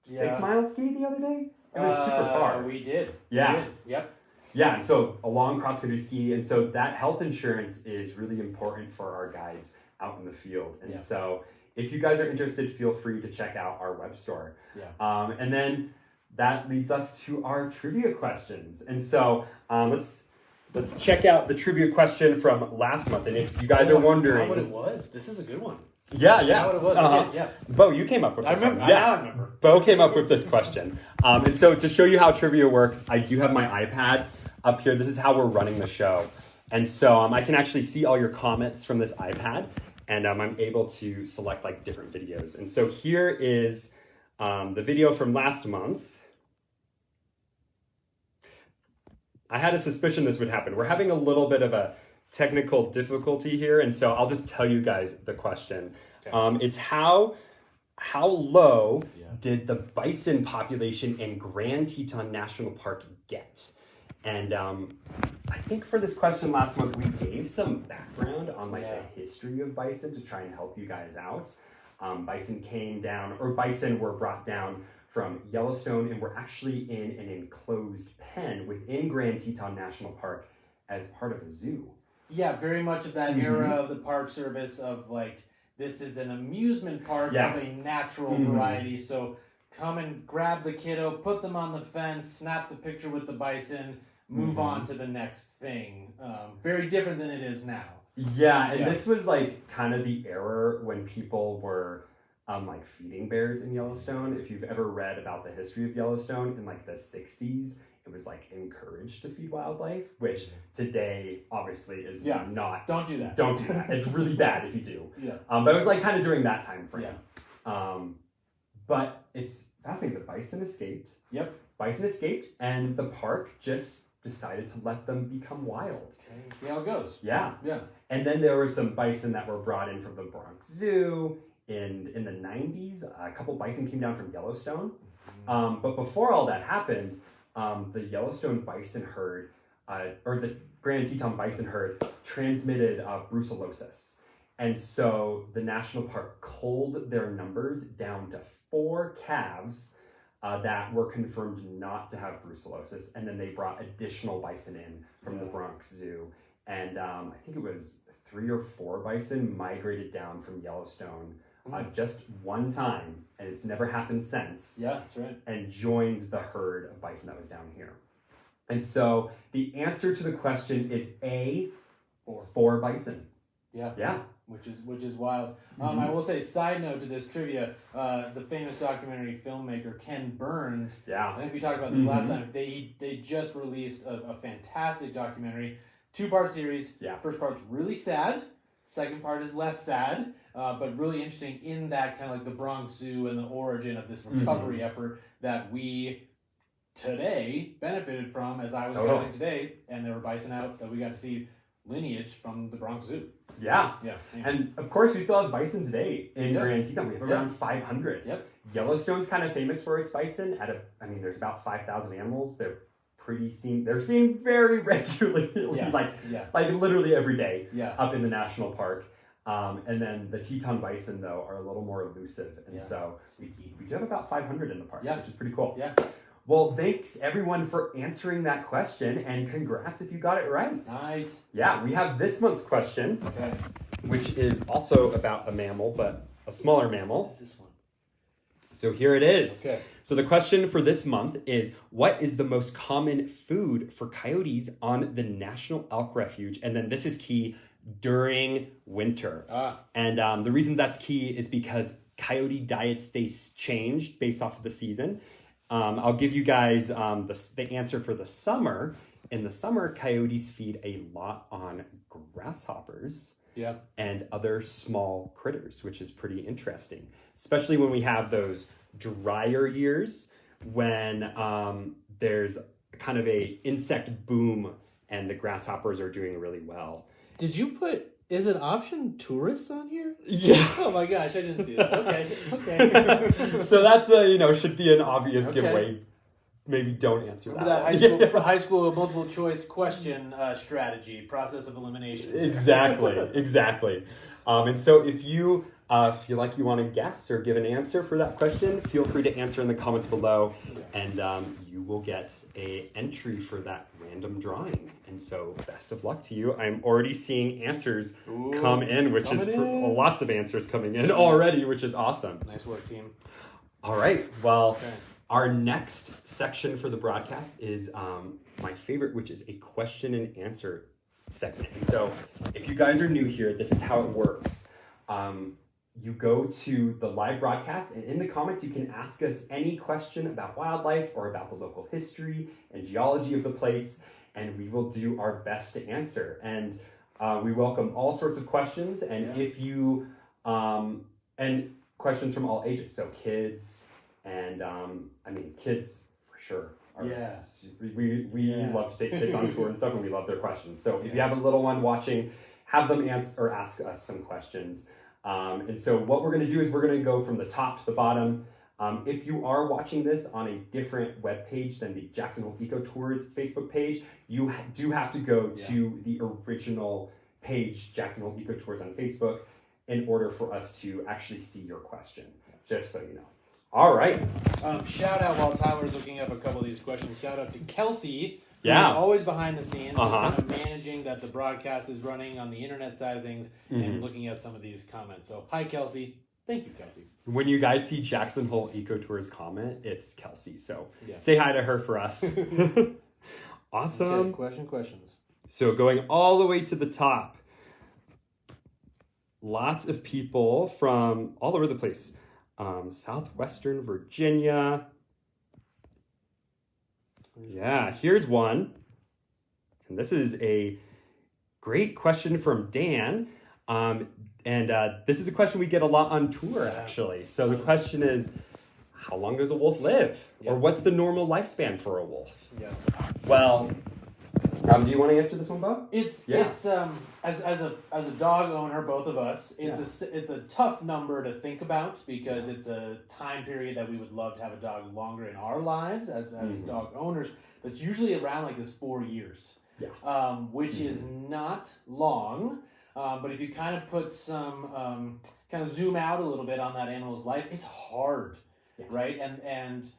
Speaker 5: 6-mile ski the other day? It was super far.
Speaker 1: We did.
Speaker 5: Yeah.
Speaker 1: We did. Yep.
Speaker 5: Yeah, and so a long cross-country ski, and so that health insurance is really important for our guides out in the field. And so if you guys are interested, feel free to check out our web store. Yeah. And then that leads us to our trivia questions. And so let's check out the trivia question from last month. And if you guys are wondering
Speaker 1: what it was, this is a good one.
Speaker 5: Yeah.
Speaker 1: What it was. Okay, yeah.
Speaker 5: Bo, you came up with this
Speaker 1: I remember.
Speaker 5: one. Yeah.
Speaker 1: Now I remember.
Speaker 5: Bo came up with this question. And so to show you how trivia works, I do have my iPad up here. This is how we're running the show. And so I can actually see all your comments from this iPad, and I'm able to select different videos. And so here is the video from last month. I had a suspicion this would happen. We're having a little bit of a technical difficulty here, and so I'll just tell you guys the question. Okay. It's how low did the bison population in Grand Teton National Park get? And I think for this question last month, we gave some background on the history of bison to try and help you guys out. Bison were brought down from Yellowstone and were actually in an enclosed pen within Grand Teton National Park as part of a zoo.
Speaker 1: Yeah, very much of that era of the Park Service of this is an amusement park of a natural variety. So come and grab the kiddo, put them on the fence, snap the picture with the bison, move on to the next thing. Very different than it is now.
Speaker 5: Yeah, and this was kind of the era when people were feeding bears in Yellowstone. If you've ever read about the history of Yellowstone in the 60s, it was encouraged to feed wildlife, which today obviously is not.
Speaker 1: Don't do that.
Speaker 5: Don't do that. It's really bad if you do.
Speaker 1: Yeah.
Speaker 5: But it was kind of during that time frame. Yeah. But it's fascinating. The bison escaped.
Speaker 1: Yep.
Speaker 5: Bison escaped, and the park just decided to let them become wild.
Speaker 1: Okay. See how it goes.
Speaker 5: Yeah.
Speaker 1: Yeah.
Speaker 5: And then there were some bison that were brought in from the Bronx Zoo. In the 90s, a couple bison came down from Yellowstone. But before all that happened, the Yellowstone bison herd, or the Grand Teton bison herd, transmitted brucellosis. And so the national park culled their numbers down to 4 calves that were confirmed not to have brucellosis. And then they brought additional bison in from the Bronx Zoo. And I think it was 3 or 4 bison migrated down from Yellowstone just one time, and it's never happened since.
Speaker 1: Yeah, that's right.
Speaker 5: And joined the herd of bison that was down here. And so the answer to the question is A, 4 bison.
Speaker 1: Yeah.
Speaker 5: Yeah.
Speaker 1: Which is wild. I will say, side note to this trivia, the famous documentary filmmaker Ken Burns.
Speaker 5: Yeah.
Speaker 1: I think we talked about this last time. They just released a fantastic documentary, 2-part series.
Speaker 5: Yeah.
Speaker 1: First part's really sad. Second part is less sad, but really interesting in that kind of like the Bronx Zoo and the origin of this recovery effort that we today benefited from. As I was guiding today, and there were bison out that we got to see lineage from the Bronx Zoo.
Speaker 5: Yeah.
Speaker 1: Yeah.
Speaker 5: And of course, we still have bison today in Grand Teton. We have around 500.
Speaker 1: Yep.
Speaker 5: Yellowstone's kind of famous for its bison. There's about 5,000 animals. They're seen very regularly, like literally every day up in the national park. And then the Teton bison, though, are a little more elusive. And so we do have about 500 in the park, which is pretty cool.
Speaker 1: Yeah.
Speaker 5: Well, thanks everyone for answering that question, and congrats if you got it right.
Speaker 1: Nice.
Speaker 5: Yeah, we have this month's question, which is also about a mammal, but a smaller mammal.
Speaker 1: What is this one?
Speaker 5: So here it is.
Speaker 1: Okay.
Speaker 5: So the question for this month is, what is the most common food for coyotes on the National Elk Refuge? And then this is key, during winter. And the reason that's key is because coyote diets, they change based off of the season. I'll give you guys the answer for the summer. In the summer, coyotes feed a lot on grasshoppers and other small critters, which is pretty interesting, especially when we have those drier years when there's kind of a insect boom and the grasshoppers are doing really well.
Speaker 1: Did you put, is it option tourists on here?
Speaker 5: Yeah.
Speaker 1: Oh my gosh, I didn't see that. Okay.
Speaker 5: So that's should be an obvious giveaway. Maybe don't answer that.
Speaker 1: That high school multiple choice question strategy, process of elimination.
Speaker 5: Exactly. And so if you feel like you want to guess or give an answer for that question, feel free to answer in the comments below, and you will get an entry for that random drawing. And so best of luck to you. I'm already seeing answers come in, which is lots of answers coming in already, which is awesome.
Speaker 1: Nice work, team.
Speaker 5: All right. Well, our next section for the broadcast is my favorite, which is a question and answer segment. And so if you guys are new here, this is how it works. You go to the live broadcast, and in the comments, you can ask us any question about wildlife or about the local history and geology of the place, and we will do our best to answer. And we welcome all sorts of questions, and if you, and questions from all ages, so kids, and kids for sure. We love to take kids on tour and stuff, and we love their questions. So if you have a little one watching, have them answer or ask us some questions. And so what we're going to do is we're going to go from the top to the bottom. If you are watching this on a different web page than the Jackson Hole Eco Tours Facebook page, you do have to go to the original page, Jackson Hole Eco Tours on Facebook, in order for us to actually see your question, just so you know. All right.
Speaker 1: Shout out, while Tyler's looking up a couple of these questions, shout out to Kelsey.
Speaker 5: Yeah.
Speaker 1: Who's always behind the scenes, kind of managing that the broadcast is running on the internet side of things and looking at some of these comments. So, hi, Kelsey. Thank you, Kelsey.
Speaker 5: When you guys see Jackson Hole Eco Tours comment, it's Kelsey. So say hi to her for us. Awesome.
Speaker 1: Okay, questions.
Speaker 5: So going all the way to the top, lots of people from all over the place. Southwestern Virginia. Yeah, here's one. And this is a great question from Dan. And this is a question we get a lot on tour, actually. So the question is, how long does a wolf live?
Speaker 1: Yeah.
Speaker 5: Or what's the normal lifespan for a wolf?
Speaker 1: Yeah.
Speaker 5: Well, do you want to answer this one, Bob?
Speaker 1: It's
Speaker 5: Yeah.
Speaker 1: as a dog owner, both of us, it's a tough number to think about because it's a time period that we would love to have a dog longer in our lives as dog owners. But it's usually around like this 4 years, which is not long. But if you kind of put some kind of zoom out a little bit on that animal's life, it's hard, right? And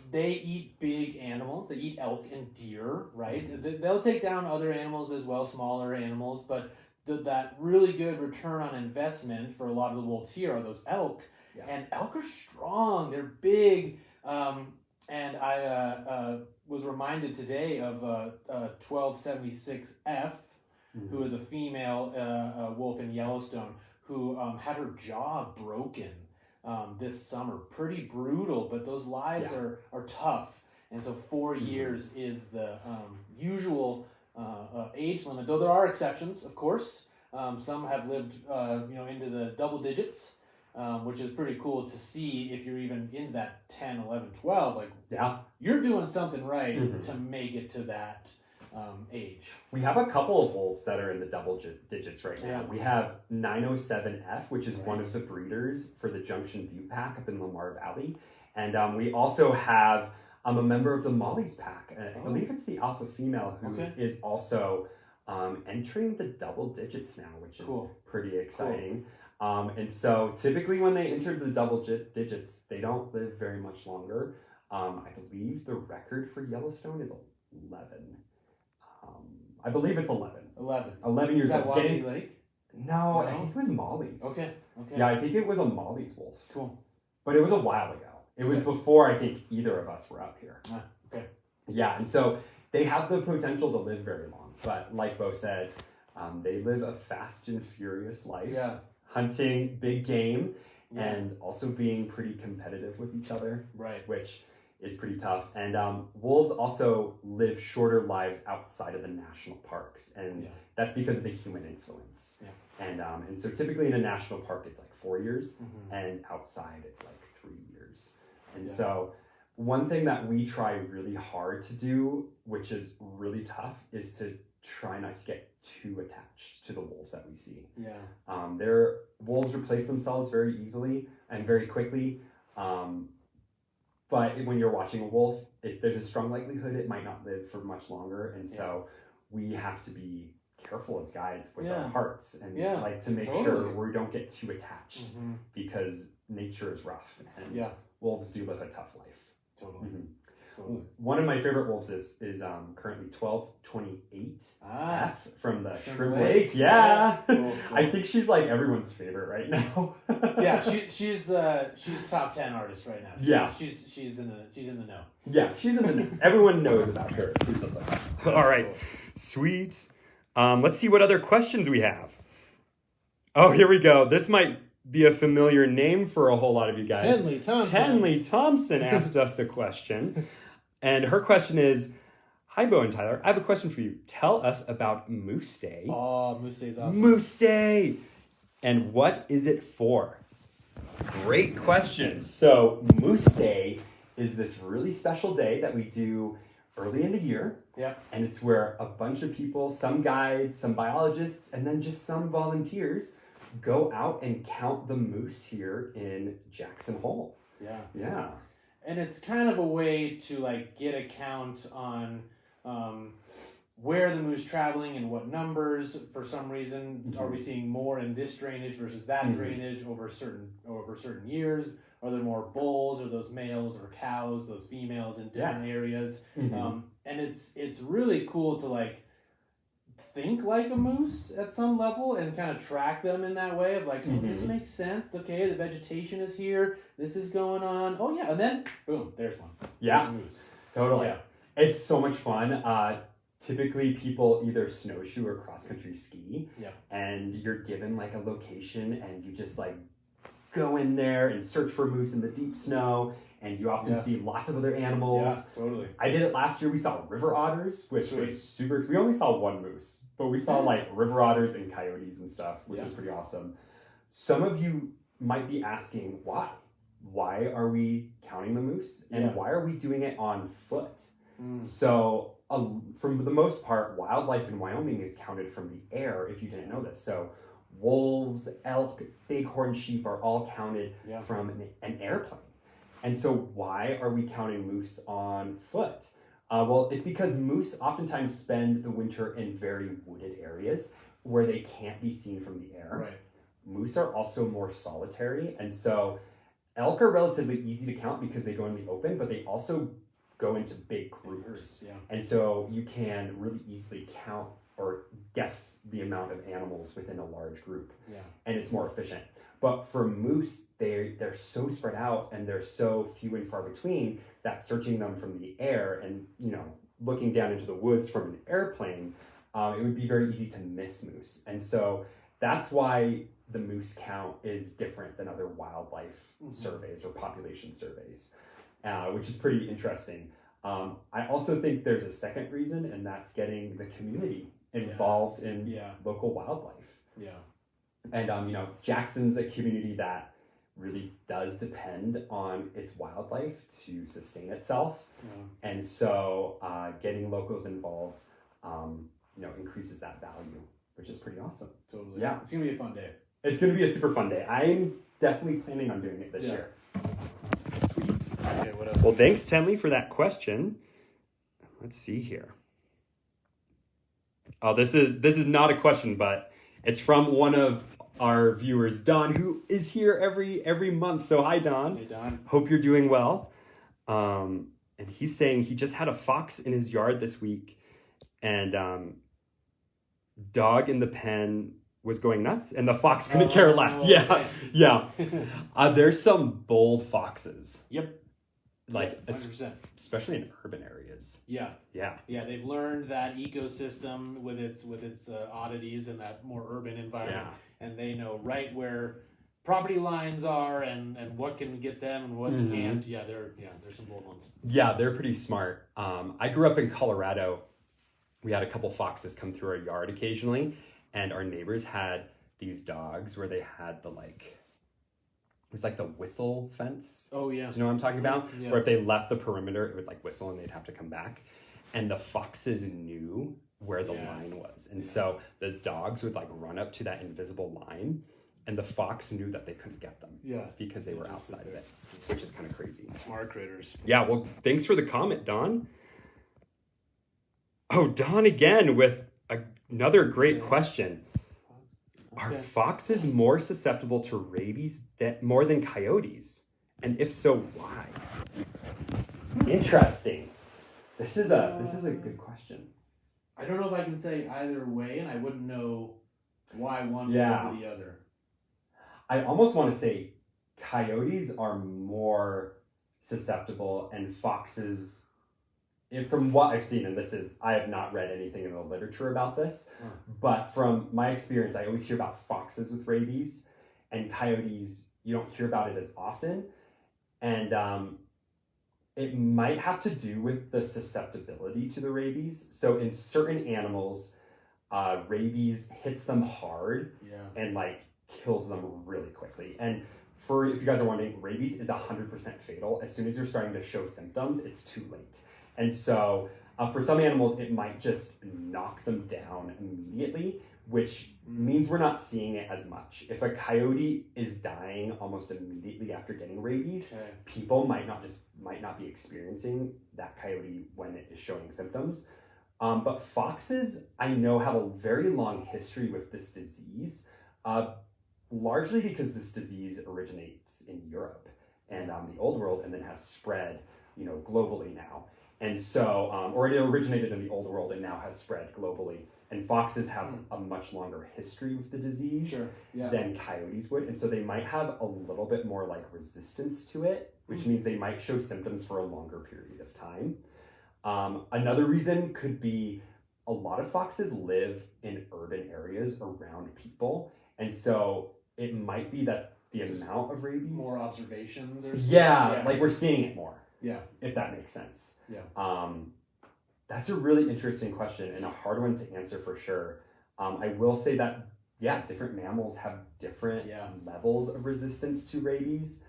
Speaker 1: they eat big animals. They eat elk and deer, right? They'll take down other animals as well, smaller animals, but that really good return on investment for a lot of the wolves here are those elk. Yeah. And elk are strong. They're big. And I was reminded today of 1276F, who is a female wolf in Yellowstone, who had her jaw broken this summer. Pretty brutal, but those lives are tough. And so 4 years is the usual age limit, though there are exceptions, of course. Some have lived into the double digits, which is pretty cool to see if you're even in that 10, 11, 12. Like, you're doing something right to make it to that age. We
Speaker 5: have a couple of wolves that are in the double digits right now. We have 907F, which is one of the breeders for the Junction Butte pack up in Lamar Valley. And we also have a member of the Molly's pack. I believe it's the alpha female who is also entering the double digits now, which is pretty exciting. And so typically when they enter the double digits, they don't live very much longer. I believe the record for Yellowstone is 11. I believe it's 11. 11 years old.
Speaker 1: Lake?
Speaker 5: No, I think it was Molly's.
Speaker 1: Okay.
Speaker 5: Yeah, I think it was a Molly's wolf.
Speaker 1: Cool.
Speaker 5: But it was a while ago. It was before I think either of us were up here.
Speaker 1: Okay.
Speaker 5: Yeah, and so they have the potential to live very long. But like Bo said, they live a fast and furious life.
Speaker 1: Yeah.
Speaker 5: Hunting big game and also being pretty competitive with each other.
Speaker 1: Right.
Speaker 5: Which is pretty tough. And wolves also live shorter lives outside of the national parks. And that's because of the human influence. Yeah. And so typically in a national park, it's like 4 years. And outside, it's like 3 years. And so one thing that we try really hard to do, which is really tough, is to try not to get too attached to the wolves that we see. Yeah. Their wolves replace themselves very easily and very quickly. But when you're watching a wolf, there's a strong likelihood it might not live for much longer. And so we have to be careful as guides with our hearts and like to make sure we don't get too attached because nature is rough and wolves do live a tough life.
Speaker 1: Totally.
Speaker 5: One of my favorite wolves is currently 1228F from the Shrimp Lake. Yeah. Cool. I think she's like everyone's favorite right now.
Speaker 1: She's top 10 artist right now. She's in the know.
Speaker 5: Yeah, she's in the know. Everyone knows about her. All right. Cool. Sweet. Let's see what other questions we have. Oh, here we go. This might be a familiar name for a whole lot of you guys. Tenley Thompson asked us a question. And her question is, hi, Bo and Tyler. I have a question for you. Tell us about Moose Day.
Speaker 1: Oh, Moose Day is awesome.
Speaker 5: Moose Day. And what is it for? Great question. So Moose Day is this really special day that we do early in the year.
Speaker 1: Yeah.
Speaker 5: And it's where a bunch of people, some guides, some biologists, and then just some volunteers go out and count the moose here in Jackson Hole.
Speaker 1: Yeah.
Speaker 5: Yeah.
Speaker 1: And it's kind of a way to like get a count on where the moose traveling and what numbers. For some reason, are we seeing more in this drainage versus that drainage over certain years? Are there more bulls or those males or cows, those females in different areas? And it's really cool to like think like a moose at some level and kind of track them in that way of like, oh, this makes sense. Okay, the vegetation is here. This is going on. Oh yeah, and then boom, there's one.
Speaker 5: Yeah,
Speaker 1: there's a moose.
Speaker 5: Totally. Yeah. It's so much fun. Typically, people either snowshoe or cross-country ski. Yeah. And you're given like a location, and you just like go in there and search for moose in the deep snow. And you often see lots of other animals.
Speaker 1: Yeah, totally.
Speaker 5: I did it last year. We saw river otters, which was super. We only saw one moose, but we saw like river otters and coyotes and stuff, which was pretty awesome. Some of you might be asking why. why are we counting the moose and
Speaker 1: Yeah.
Speaker 5: why are we doing it on foot?
Speaker 1: Mm.
Speaker 5: So from the most part, wildlife in Wyoming is counted from the air, if you didn't know this. So wolves, elk, bighorn sheep are all counted
Speaker 1: Yeah.
Speaker 5: from an airplane. And so why are we counting moose on foot? Well, it's because moose oftentimes spend the winter in very wooded areas where they can't be seen from the air.
Speaker 1: Right.
Speaker 5: Moose are also more solitary, and so elk are relatively easy to count because they go in the open, but they also go into big groups.
Speaker 1: Yeah.
Speaker 5: And so you can really easily count or guess the amount of animals within a large group.
Speaker 1: Yeah.
Speaker 5: And it's more efficient. But for moose, they're so spread out and they're so few and far between that searching them from the air and, you know, looking down into the woods from an airplane, it would be very easy to miss moose. And so that's why the moose count is different than other wildlife surveys or population surveys, which is pretty interesting. I also think there's a second reason, and that's getting the community involved in local wildlife.
Speaker 1: Yeah.
Speaker 5: And, you know, Jackson's a community that really does depend on its wildlife to sustain itself.
Speaker 1: Yeah.
Speaker 5: And so getting locals involved, you know, increases that value, which is pretty awesome.
Speaker 1: Totally.
Speaker 5: Yeah.
Speaker 1: It's gonna be a fun day.
Speaker 5: It's going to be a super fun day. I'm definitely planning on doing it this year. Sweet.
Speaker 1: Okay, what else?
Speaker 5: Well, thanks, Tenley, for that question. Let's see here. Oh, this is not a question, but it's from one of our viewers, Don, who is here every month. So hi, Don.
Speaker 1: Hey, Don.
Speaker 5: Hope you're doing well. And he's saying he just had a fox in his yard this week, and dog in the pen was going nuts, and the fox couldn't care less.
Speaker 1: Okay.
Speaker 5: Yeah. There's some bold foxes.
Speaker 1: Yep.
Speaker 5: Like
Speaker 1: 100%.
Speaker 5: especially in urban areas.
Speaker 1: Yeah.
Speaker 5: Yeah.
Speaker 1: Yeah, they've learned that ecosystem with its oddities in that more urban environment, and they know right where property lines are and what can get them and what can't. Yeah, there's some bold ones.
Speaker 5: Yeah, they're pretty smart. I grew up in Colorado. We had a couple foxes come through our yard occasionally, and our neighbors had these dogs where they had the it was like the whistle fence.
Speaker 1: Oh yeah.
Speaker 5: Do you know what I'm talking about?
Speaker 1: Yeah.
Speaker 5: Where if they left the perimeter, it would like whistle and they'd have to come back. And the foxes knew where the line was. And so the dogs would like run up to that invisible line, and the fox knew that they couldn't get them.
Speaker 1: Yeah.
Speaker 5: Because they were outside of it, which is kind of crazy.
Speaker 1: Smart critters.
Speaker 5: Yeah, well, thanks for the comment, Don. Oh, Don again with another great question. Are foxes more susceptible to rabies more than coyotes? And if so, why? Interesting. This is a good question.
Speaker 1: I don't know if I can say either way, and I wouldn't know why one over the other.
Speaker 5: I almost want to say coyotes are more susceptible, and foxes, from what I've seen, and I have not read anything in the literature about this, but from my experience, I always hear about foxes with rabies, and coyotes, you don't hear about it as often. And it might have to do with the susceptibility to the rabies. So in certain animals, rabies hits them hard and kills them really quickly. And if you guys are wondering, rabies is 100% fatal. As soon as you're starting to show symptoms, it's too late. And so for some animals, it might just knock them down immediately, which means we're not seeing it as much. If a coyote is dying almost immediately after getting rabies, people might not be experiencing that coyote when it is showing symptoms. But foxes, I know, have a very long history with this disease, largely because this disease originates in Europe and the Old World, and then has spread, globally now. And so, or it originated in the Old World and now has spread globally. And foxes have a much longer history with the disease than coyotes would. And so they might have a little bit more resistance to it, which means they might show symptoms for a longer period of time. Another reason could be a lot of foxes live in urban areas around people. And so it might be that the amount of rabies...
Speaker 1: More observations or something?
Speaker 5: Yeah, we're seeing it more.
Speaker 1: Yeah.
Speaker 5: If that makes sense.
Speaker 1: Yeah.
Speaker 5: That's a really interesting question and a hard one to answer for sure. I will say that, different mammals have different levels of resistance to rabies.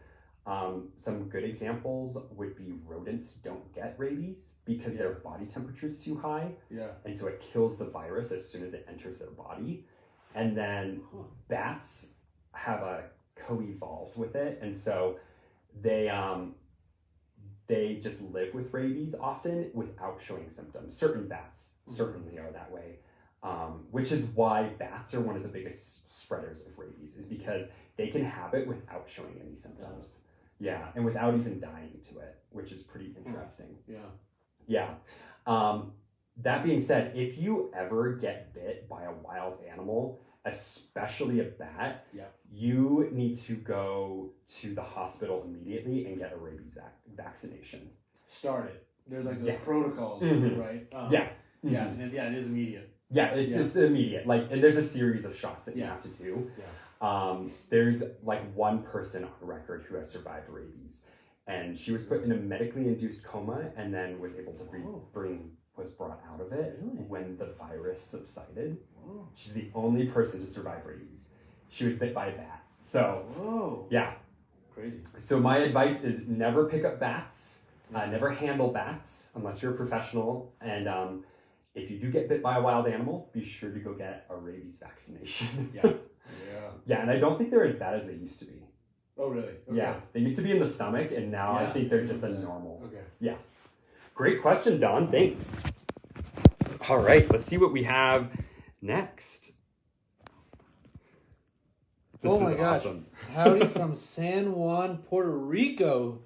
Speaker 5: Some good examples would be rodents don't get rabies because their body temperature is too high.
Speaker 1: Yeah.
Speaker 5: And so it kills the virus as soon as it enters their body. And then bats have a co-evolved with it. And so they just live with rabies often without showing symptoms. Certain bats certainly are that way. Which is why bats are one of the biggest spreaders of rabies, is because they can have it without showing any symptoms. Yeah, and without even dying to it, which is pretty interesting. Yeah. That being said, if you ever get bit by a wild animal, especially a bat, you need to go to the hospital immediately and get a rabies vaccination.
Speaker 1: Start it. There's like those protocols, right?
Speaker 5: Yeah,
Speaker 1: it is immediate.
Speaker 5: Yeah, it's immediate. Like, and there's a series of shots that you have to do. There's like one person on record who has survived rabies, and she was put in a medically induced coma and then was able to was brought out of it when the virus subsided. She's the only person to survive rabies. She was bit by a bat. So, yeah.
Speaker 1: Crazy.
Speaker 5: So my advice is never pick up bats, never handle bats unless you're a professional, and if you do get bit by a wild animal, be sure to go get a rabies vaccination. Yeah, and I don't think they're as bad as they used to be.
Speaker 1: Oh, really? Okay.
Speaker 5: Yeah, they used to be in the stomach, and now I think they're just a normal.
Speaker 1: Okay.
Speaker 5: Yeah. Great question, Don. Thanks. All right, let's see what we have next. This is
Speaker 1: gosh.
Speaker 5: Awesome.
Speaker 1: Howdy from San Juan, Puerto Rico.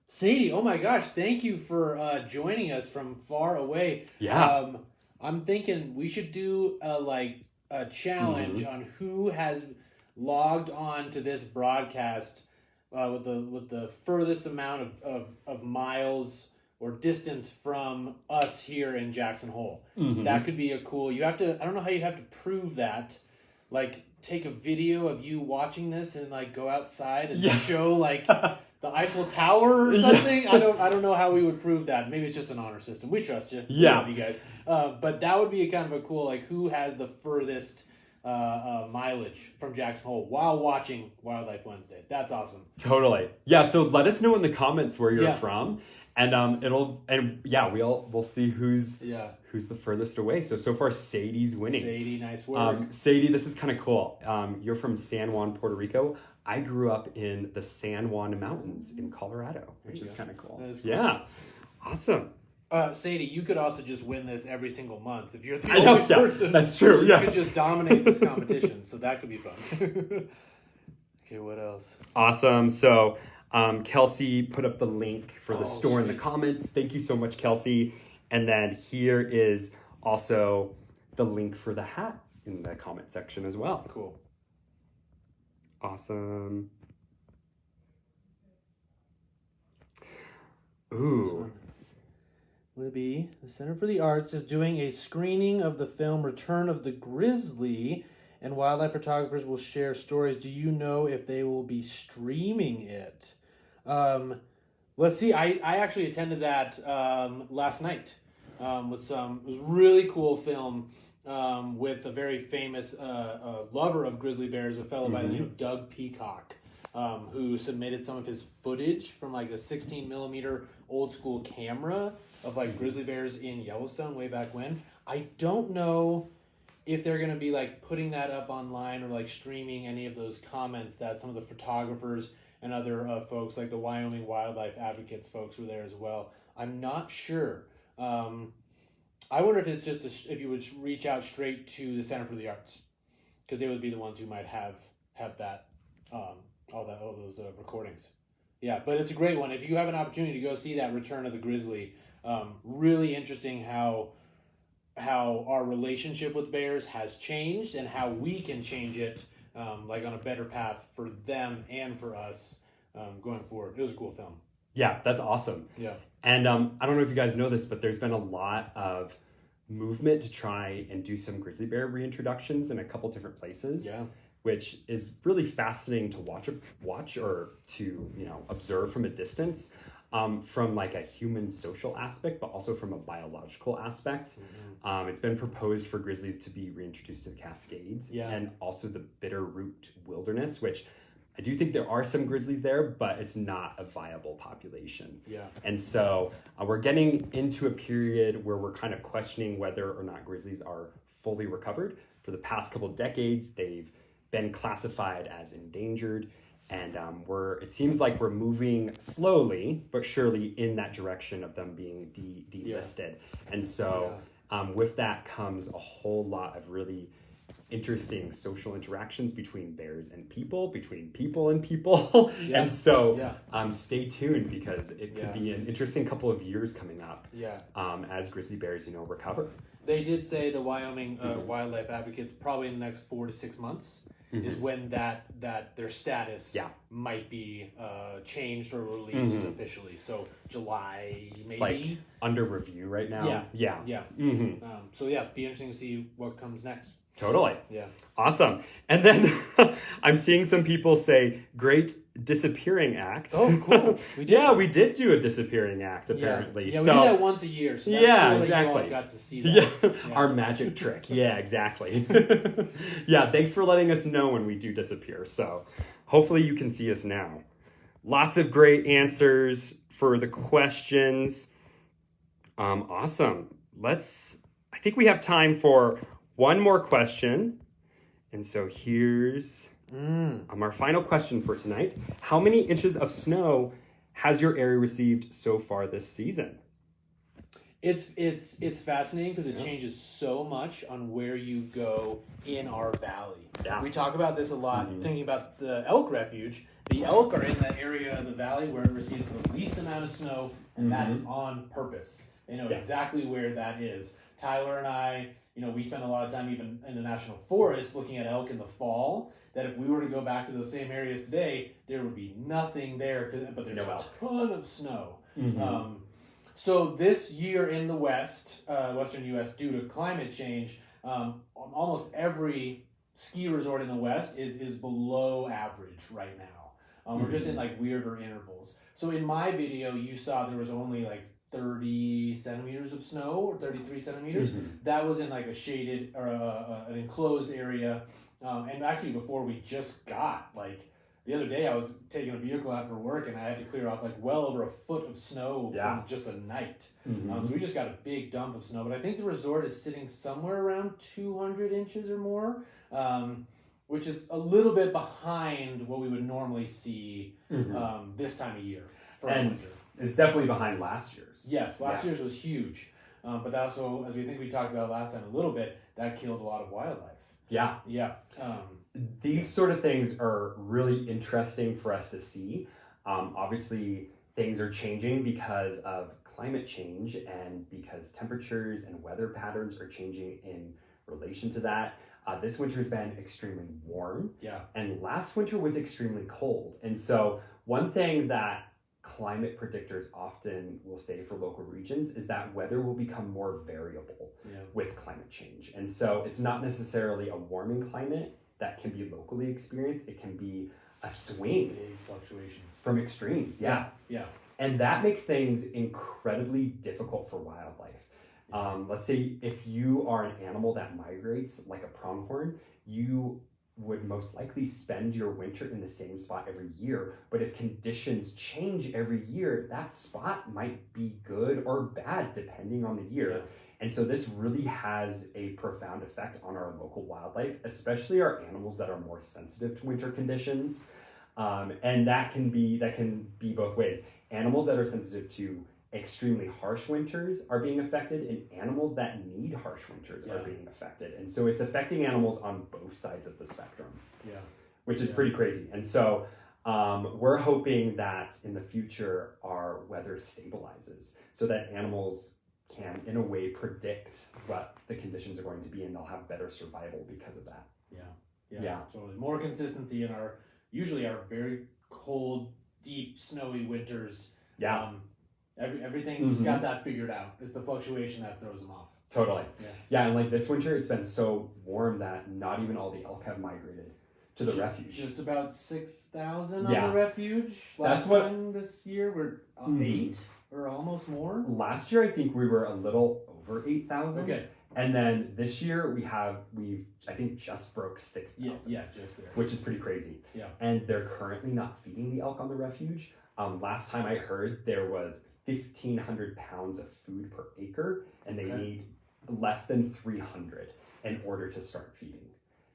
Speaker 1: Sadie, oh my gosh, thank you for joining us from far away.
Speaker 5: Yeah.
Speaker 1: I'm thinking we should do a challenge on who has logged on to this broadcast with the furthest amount of miles or distance from us here in Jackson Hole. That could be a cool. You have to. I don't know how you have to prove that. Like, take a video of you watching this and like go outside and show like the Eiffel Tower or something. I don't know how we would prove that. Maybe it's just an honor system. We trust you. We love you guys. But that would be a kind of a cool, like, who has the furthest mileage from Jackson Hole while watching Wildlife Wednesday. That's awesome.
Speaker 5: Totally. Yeah. So let us know in the comments where you're from, and we'll see who's the furthest away. So far Sadie's winning.
Speaker 1: Sadie, nice work.
Speaker 5: Sadie, this is kind of cool. You're from San Juan, Puerto Rico. I grew up in the San Juan Mountains in Colorado, which is kind of cool.
Speaker 1: That is cool.
Speaker 5: Yeah. Awesome.
Speaker 1: Sadie, you could also just win this every single month if you're the
Speaker 5: I know,
Speaker 1: only person.
Speaker 5: That's true.
Speaker 1: So you could just dominate this competition. So that could be fun. Okay, what else?
Speaker 5: Awesome. So Kelsey put up the link for the store in the comments. Thank you so much, Kelsey. And then here is also the link for the hat in the comment section as well.
Speaker 1: Cool.
Speaker 5: Awesome. Ooh.
Speaker 1: Libby, the Center for the Arts is doing a screening of the film Return of the Grizzly, and wildlife photographers will share stories. Do you know if they will be streaming it? Let's see. I actually attended that last night with some. It was a really cool film with a very famous lover of grizzly bears, a fellow by the name of Doug Peacock, who submitted some of his footage from like a 16 millimeter old school camera of like grizzly bears in Yellowstone way back when. I don't know if they're going to be like putting that up online or like streaming any of those comments that some of the photographers and other folks like the Wyoming Wildlife Advocates folks were there as well. I'm not sure. I wonder if it's just if you would reach out straight to the Center for the Arts, because they would be the ones who might have that all those recordings. Yeah, but it's a great one. If you have an opportunity to go see that Return of the Grizzly, really interesting how our relationship with bears has changed and how we can change it, like on a better path for them and for us going forward. It was a cool film.
Speaker 5: Yeah, that's awesome.
Speaker 1: Yeah.
Speaker 5: And I don't know if you guys know this, but there's been a lot of movement to try and do some grizzly bear reintroductions in a couple different places.
Speaker 1: Yeah.
Speaker 5: Which is really fascinating to watch or to observe from a distance, from like a human social aspect, but also from a biological aspect. It's been proposed for grizzlies to be reintroduced to the Cascades and also the Bitterroot Wilderness, which I do think there are some grizzlies there, but it's not a viable population.
Speaker 1: Yeah.
Speaker 5: And so we're getting into a period where we're kind of questioning whether or not grizzlies are fully recovered. For the past couple decades, they've been classified as endangered, and it seems like we're moving slowly but surely in that direction of them being delisted. And so with that comes a whole lot of really interesting social interactions between bears and people, between people and people. And so stay tuned, because it could be an interesting couple of years coming up as grizzly bears, recover.
Speaker 1: They did say, the Wyoming wildlife advocates, probably in the next 4 to 6 months is when that their status might be changed or released officially. So July, maybe.
Speaker 5: It's like under review right now.
Speaker 1: Yeah. So be interesting to see what comes next.
Speaker 5: Totally.
Speaker 1: Yeah.
Speaker 5: Awesome. And then I'm seeing some people say, great disappearing act.
Speaker 1: Oh, cool.
Speaker 5: We did. We did do a disappearing act, apparently.
Speaker 1: Yeah, we do that once a year. So that's cool
Speaker 5: exactly.
Speaker 1: That you all got to see that.
Speaker 5: Our magic trick. Yeah, exactly. Thanks for letting us know when we do disappear. So hopefully you can see us now. Lots of great answers for the questions. Awesome. I think we have time for one more question. And so here's our final question for tonight. How many inches of snow has your area received so far this season?
Speaker 1: It's fascinating because it changes so much on where you go in our valley.
Speaker 5: Yeah.
Speaker 1: We talk about this a lot, thinking about the elk refuge. The elk are in that area of the valley where it receives the least amount of snow, and that is on purpose. They know exactly where that is. Tyler and I, we spend a lot of time even in the national forest looking at elk in the fall, that if we were to go back to those same areas today, there would be nothing there, but there's a ton of snow. So this year in the western U.S., due to climate change, almost every ski resort in the West is below average right now. We're just in like weirder intervals. So in my video, you saw there was only like 30 centimeters of snow, or 33 centimeters. That was in like a shaded or an enclosed area. And actually before we just got, like the other day I was taking a vehicle out for work and I had to clear off like well over a foot of snow from just a night. So we just got a big dump of snow, but I think the resort is sitting somewhere around 200 inches or more, which is a little bit behind what we would normally see this time of year for winter.
Speaker 5: It's definitely behind last year's.
Speaker 1: Yes, last year's was huge. But also, as we talked about last time a little bit, that killed a lot of wildlife.
Speaker 5: Yeah. These sort of things are really interesting for us to see. Obviously, things are changing because of climate change and because temperatures and weather patterns are changing in relation to that. This winter has been extremely warm. Yeah. And last winter was extremely cold. And so one thing that climate predictors often will say for local regions is that weather will become more variable with climate change. And so it's not necessarily a warming climate that can be locally experienced. It can be a swing.
Speaker 1: Big fluctuations.
Speaker 5: From extremes, yeah. And that makes things incredibly difficult for wildlife. Let's say if you are an animal that migrates like a pronghorn, you would most likely spend your winter in the same spot every year. But if conditions change every year, that spot might be good or bad depending on the year. And so this really has a profound effect on our local wildlife, especially our animals that are more sensitive to winter conditions. And that can be both ways. Animals that are sensitive to extremely harsh winters are being affected, and animals that need harsh winters are being affected. And so it's affecting animals on both sides of the spectrum, which is pretty crazy. And so we're hoping that in the future our weather stabilizes so that animals can, in a way, predict what the conditions are going to be, and they'll have better survival because of that. Yeah.
Speaker 1: So more consistency in usually our very cold, deep, snowy winters. Everything's got that figured out. It's the fluctuation that throws them off.
Speaker 5: Totally. Yeah, and like this winter, it's been so warm that not even all the elk have migrated to the refuge.
Speaker 1: Just about 6,000 on the refuge. Last time this year, we're 8 or almost more.
Speaker 5: Last year, I think we were a little over 8,000.
Speaker 1: Okay.
Speaker 5: And then this year we've I think just broke 6,000.
Speaker 1: Yeah, just there.
Speaker 5: Which is pretty crazy.
Speaker 1: Yeah.
Speaker 5: And they're currently not feeding the elk on the refuge. Last time I heard there was 1,500 pounds of food per acre, and they need less than 300 in order to start feeding.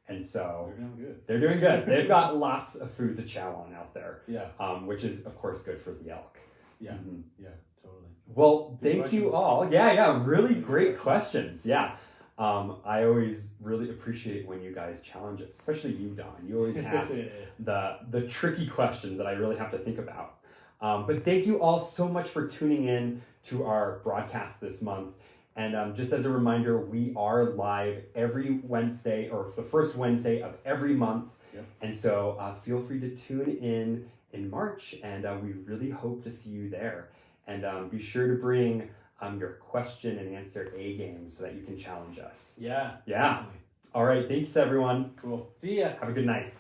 Speaker 5: And so
Speaker 1: they're doing good.
Speaker 5: They're doing good. They've got lots of food to chow on out there.
Speaker 1: Yeah.
Speaker 5: Which is of course good for the elk.
Speaker 1: Yeah. Yeah. Totally.
Speaker 5: Well,
Speaker 1: Good
Speaker 5: thank you
Speaker 1: questions.
Speaker 5: all. Yeah, really great questions. Yeah. I always really appreciate when you guys challenge us, especially you, Don. You always ask the tricky questions that I really have to think about. But thank you all so much for tuning in to our broadcast this month. And just as a reminder, we are live every Wednesday, or the first Wednesday of every month.
Speaker 1: Yep.
Speaker 5: And so feel free to tune in March, and we really hope to see you there. And be sure to bring your question and answer A game so that you can challenge us.
Speaker 1: Yeah.
Speaker 5: Yeah.
Speaker 1: Definitely.
Speaker 5: All right. Thanks, everyone.
Speaker 1: Cool. See ya.
Speaker 5: Have a good night.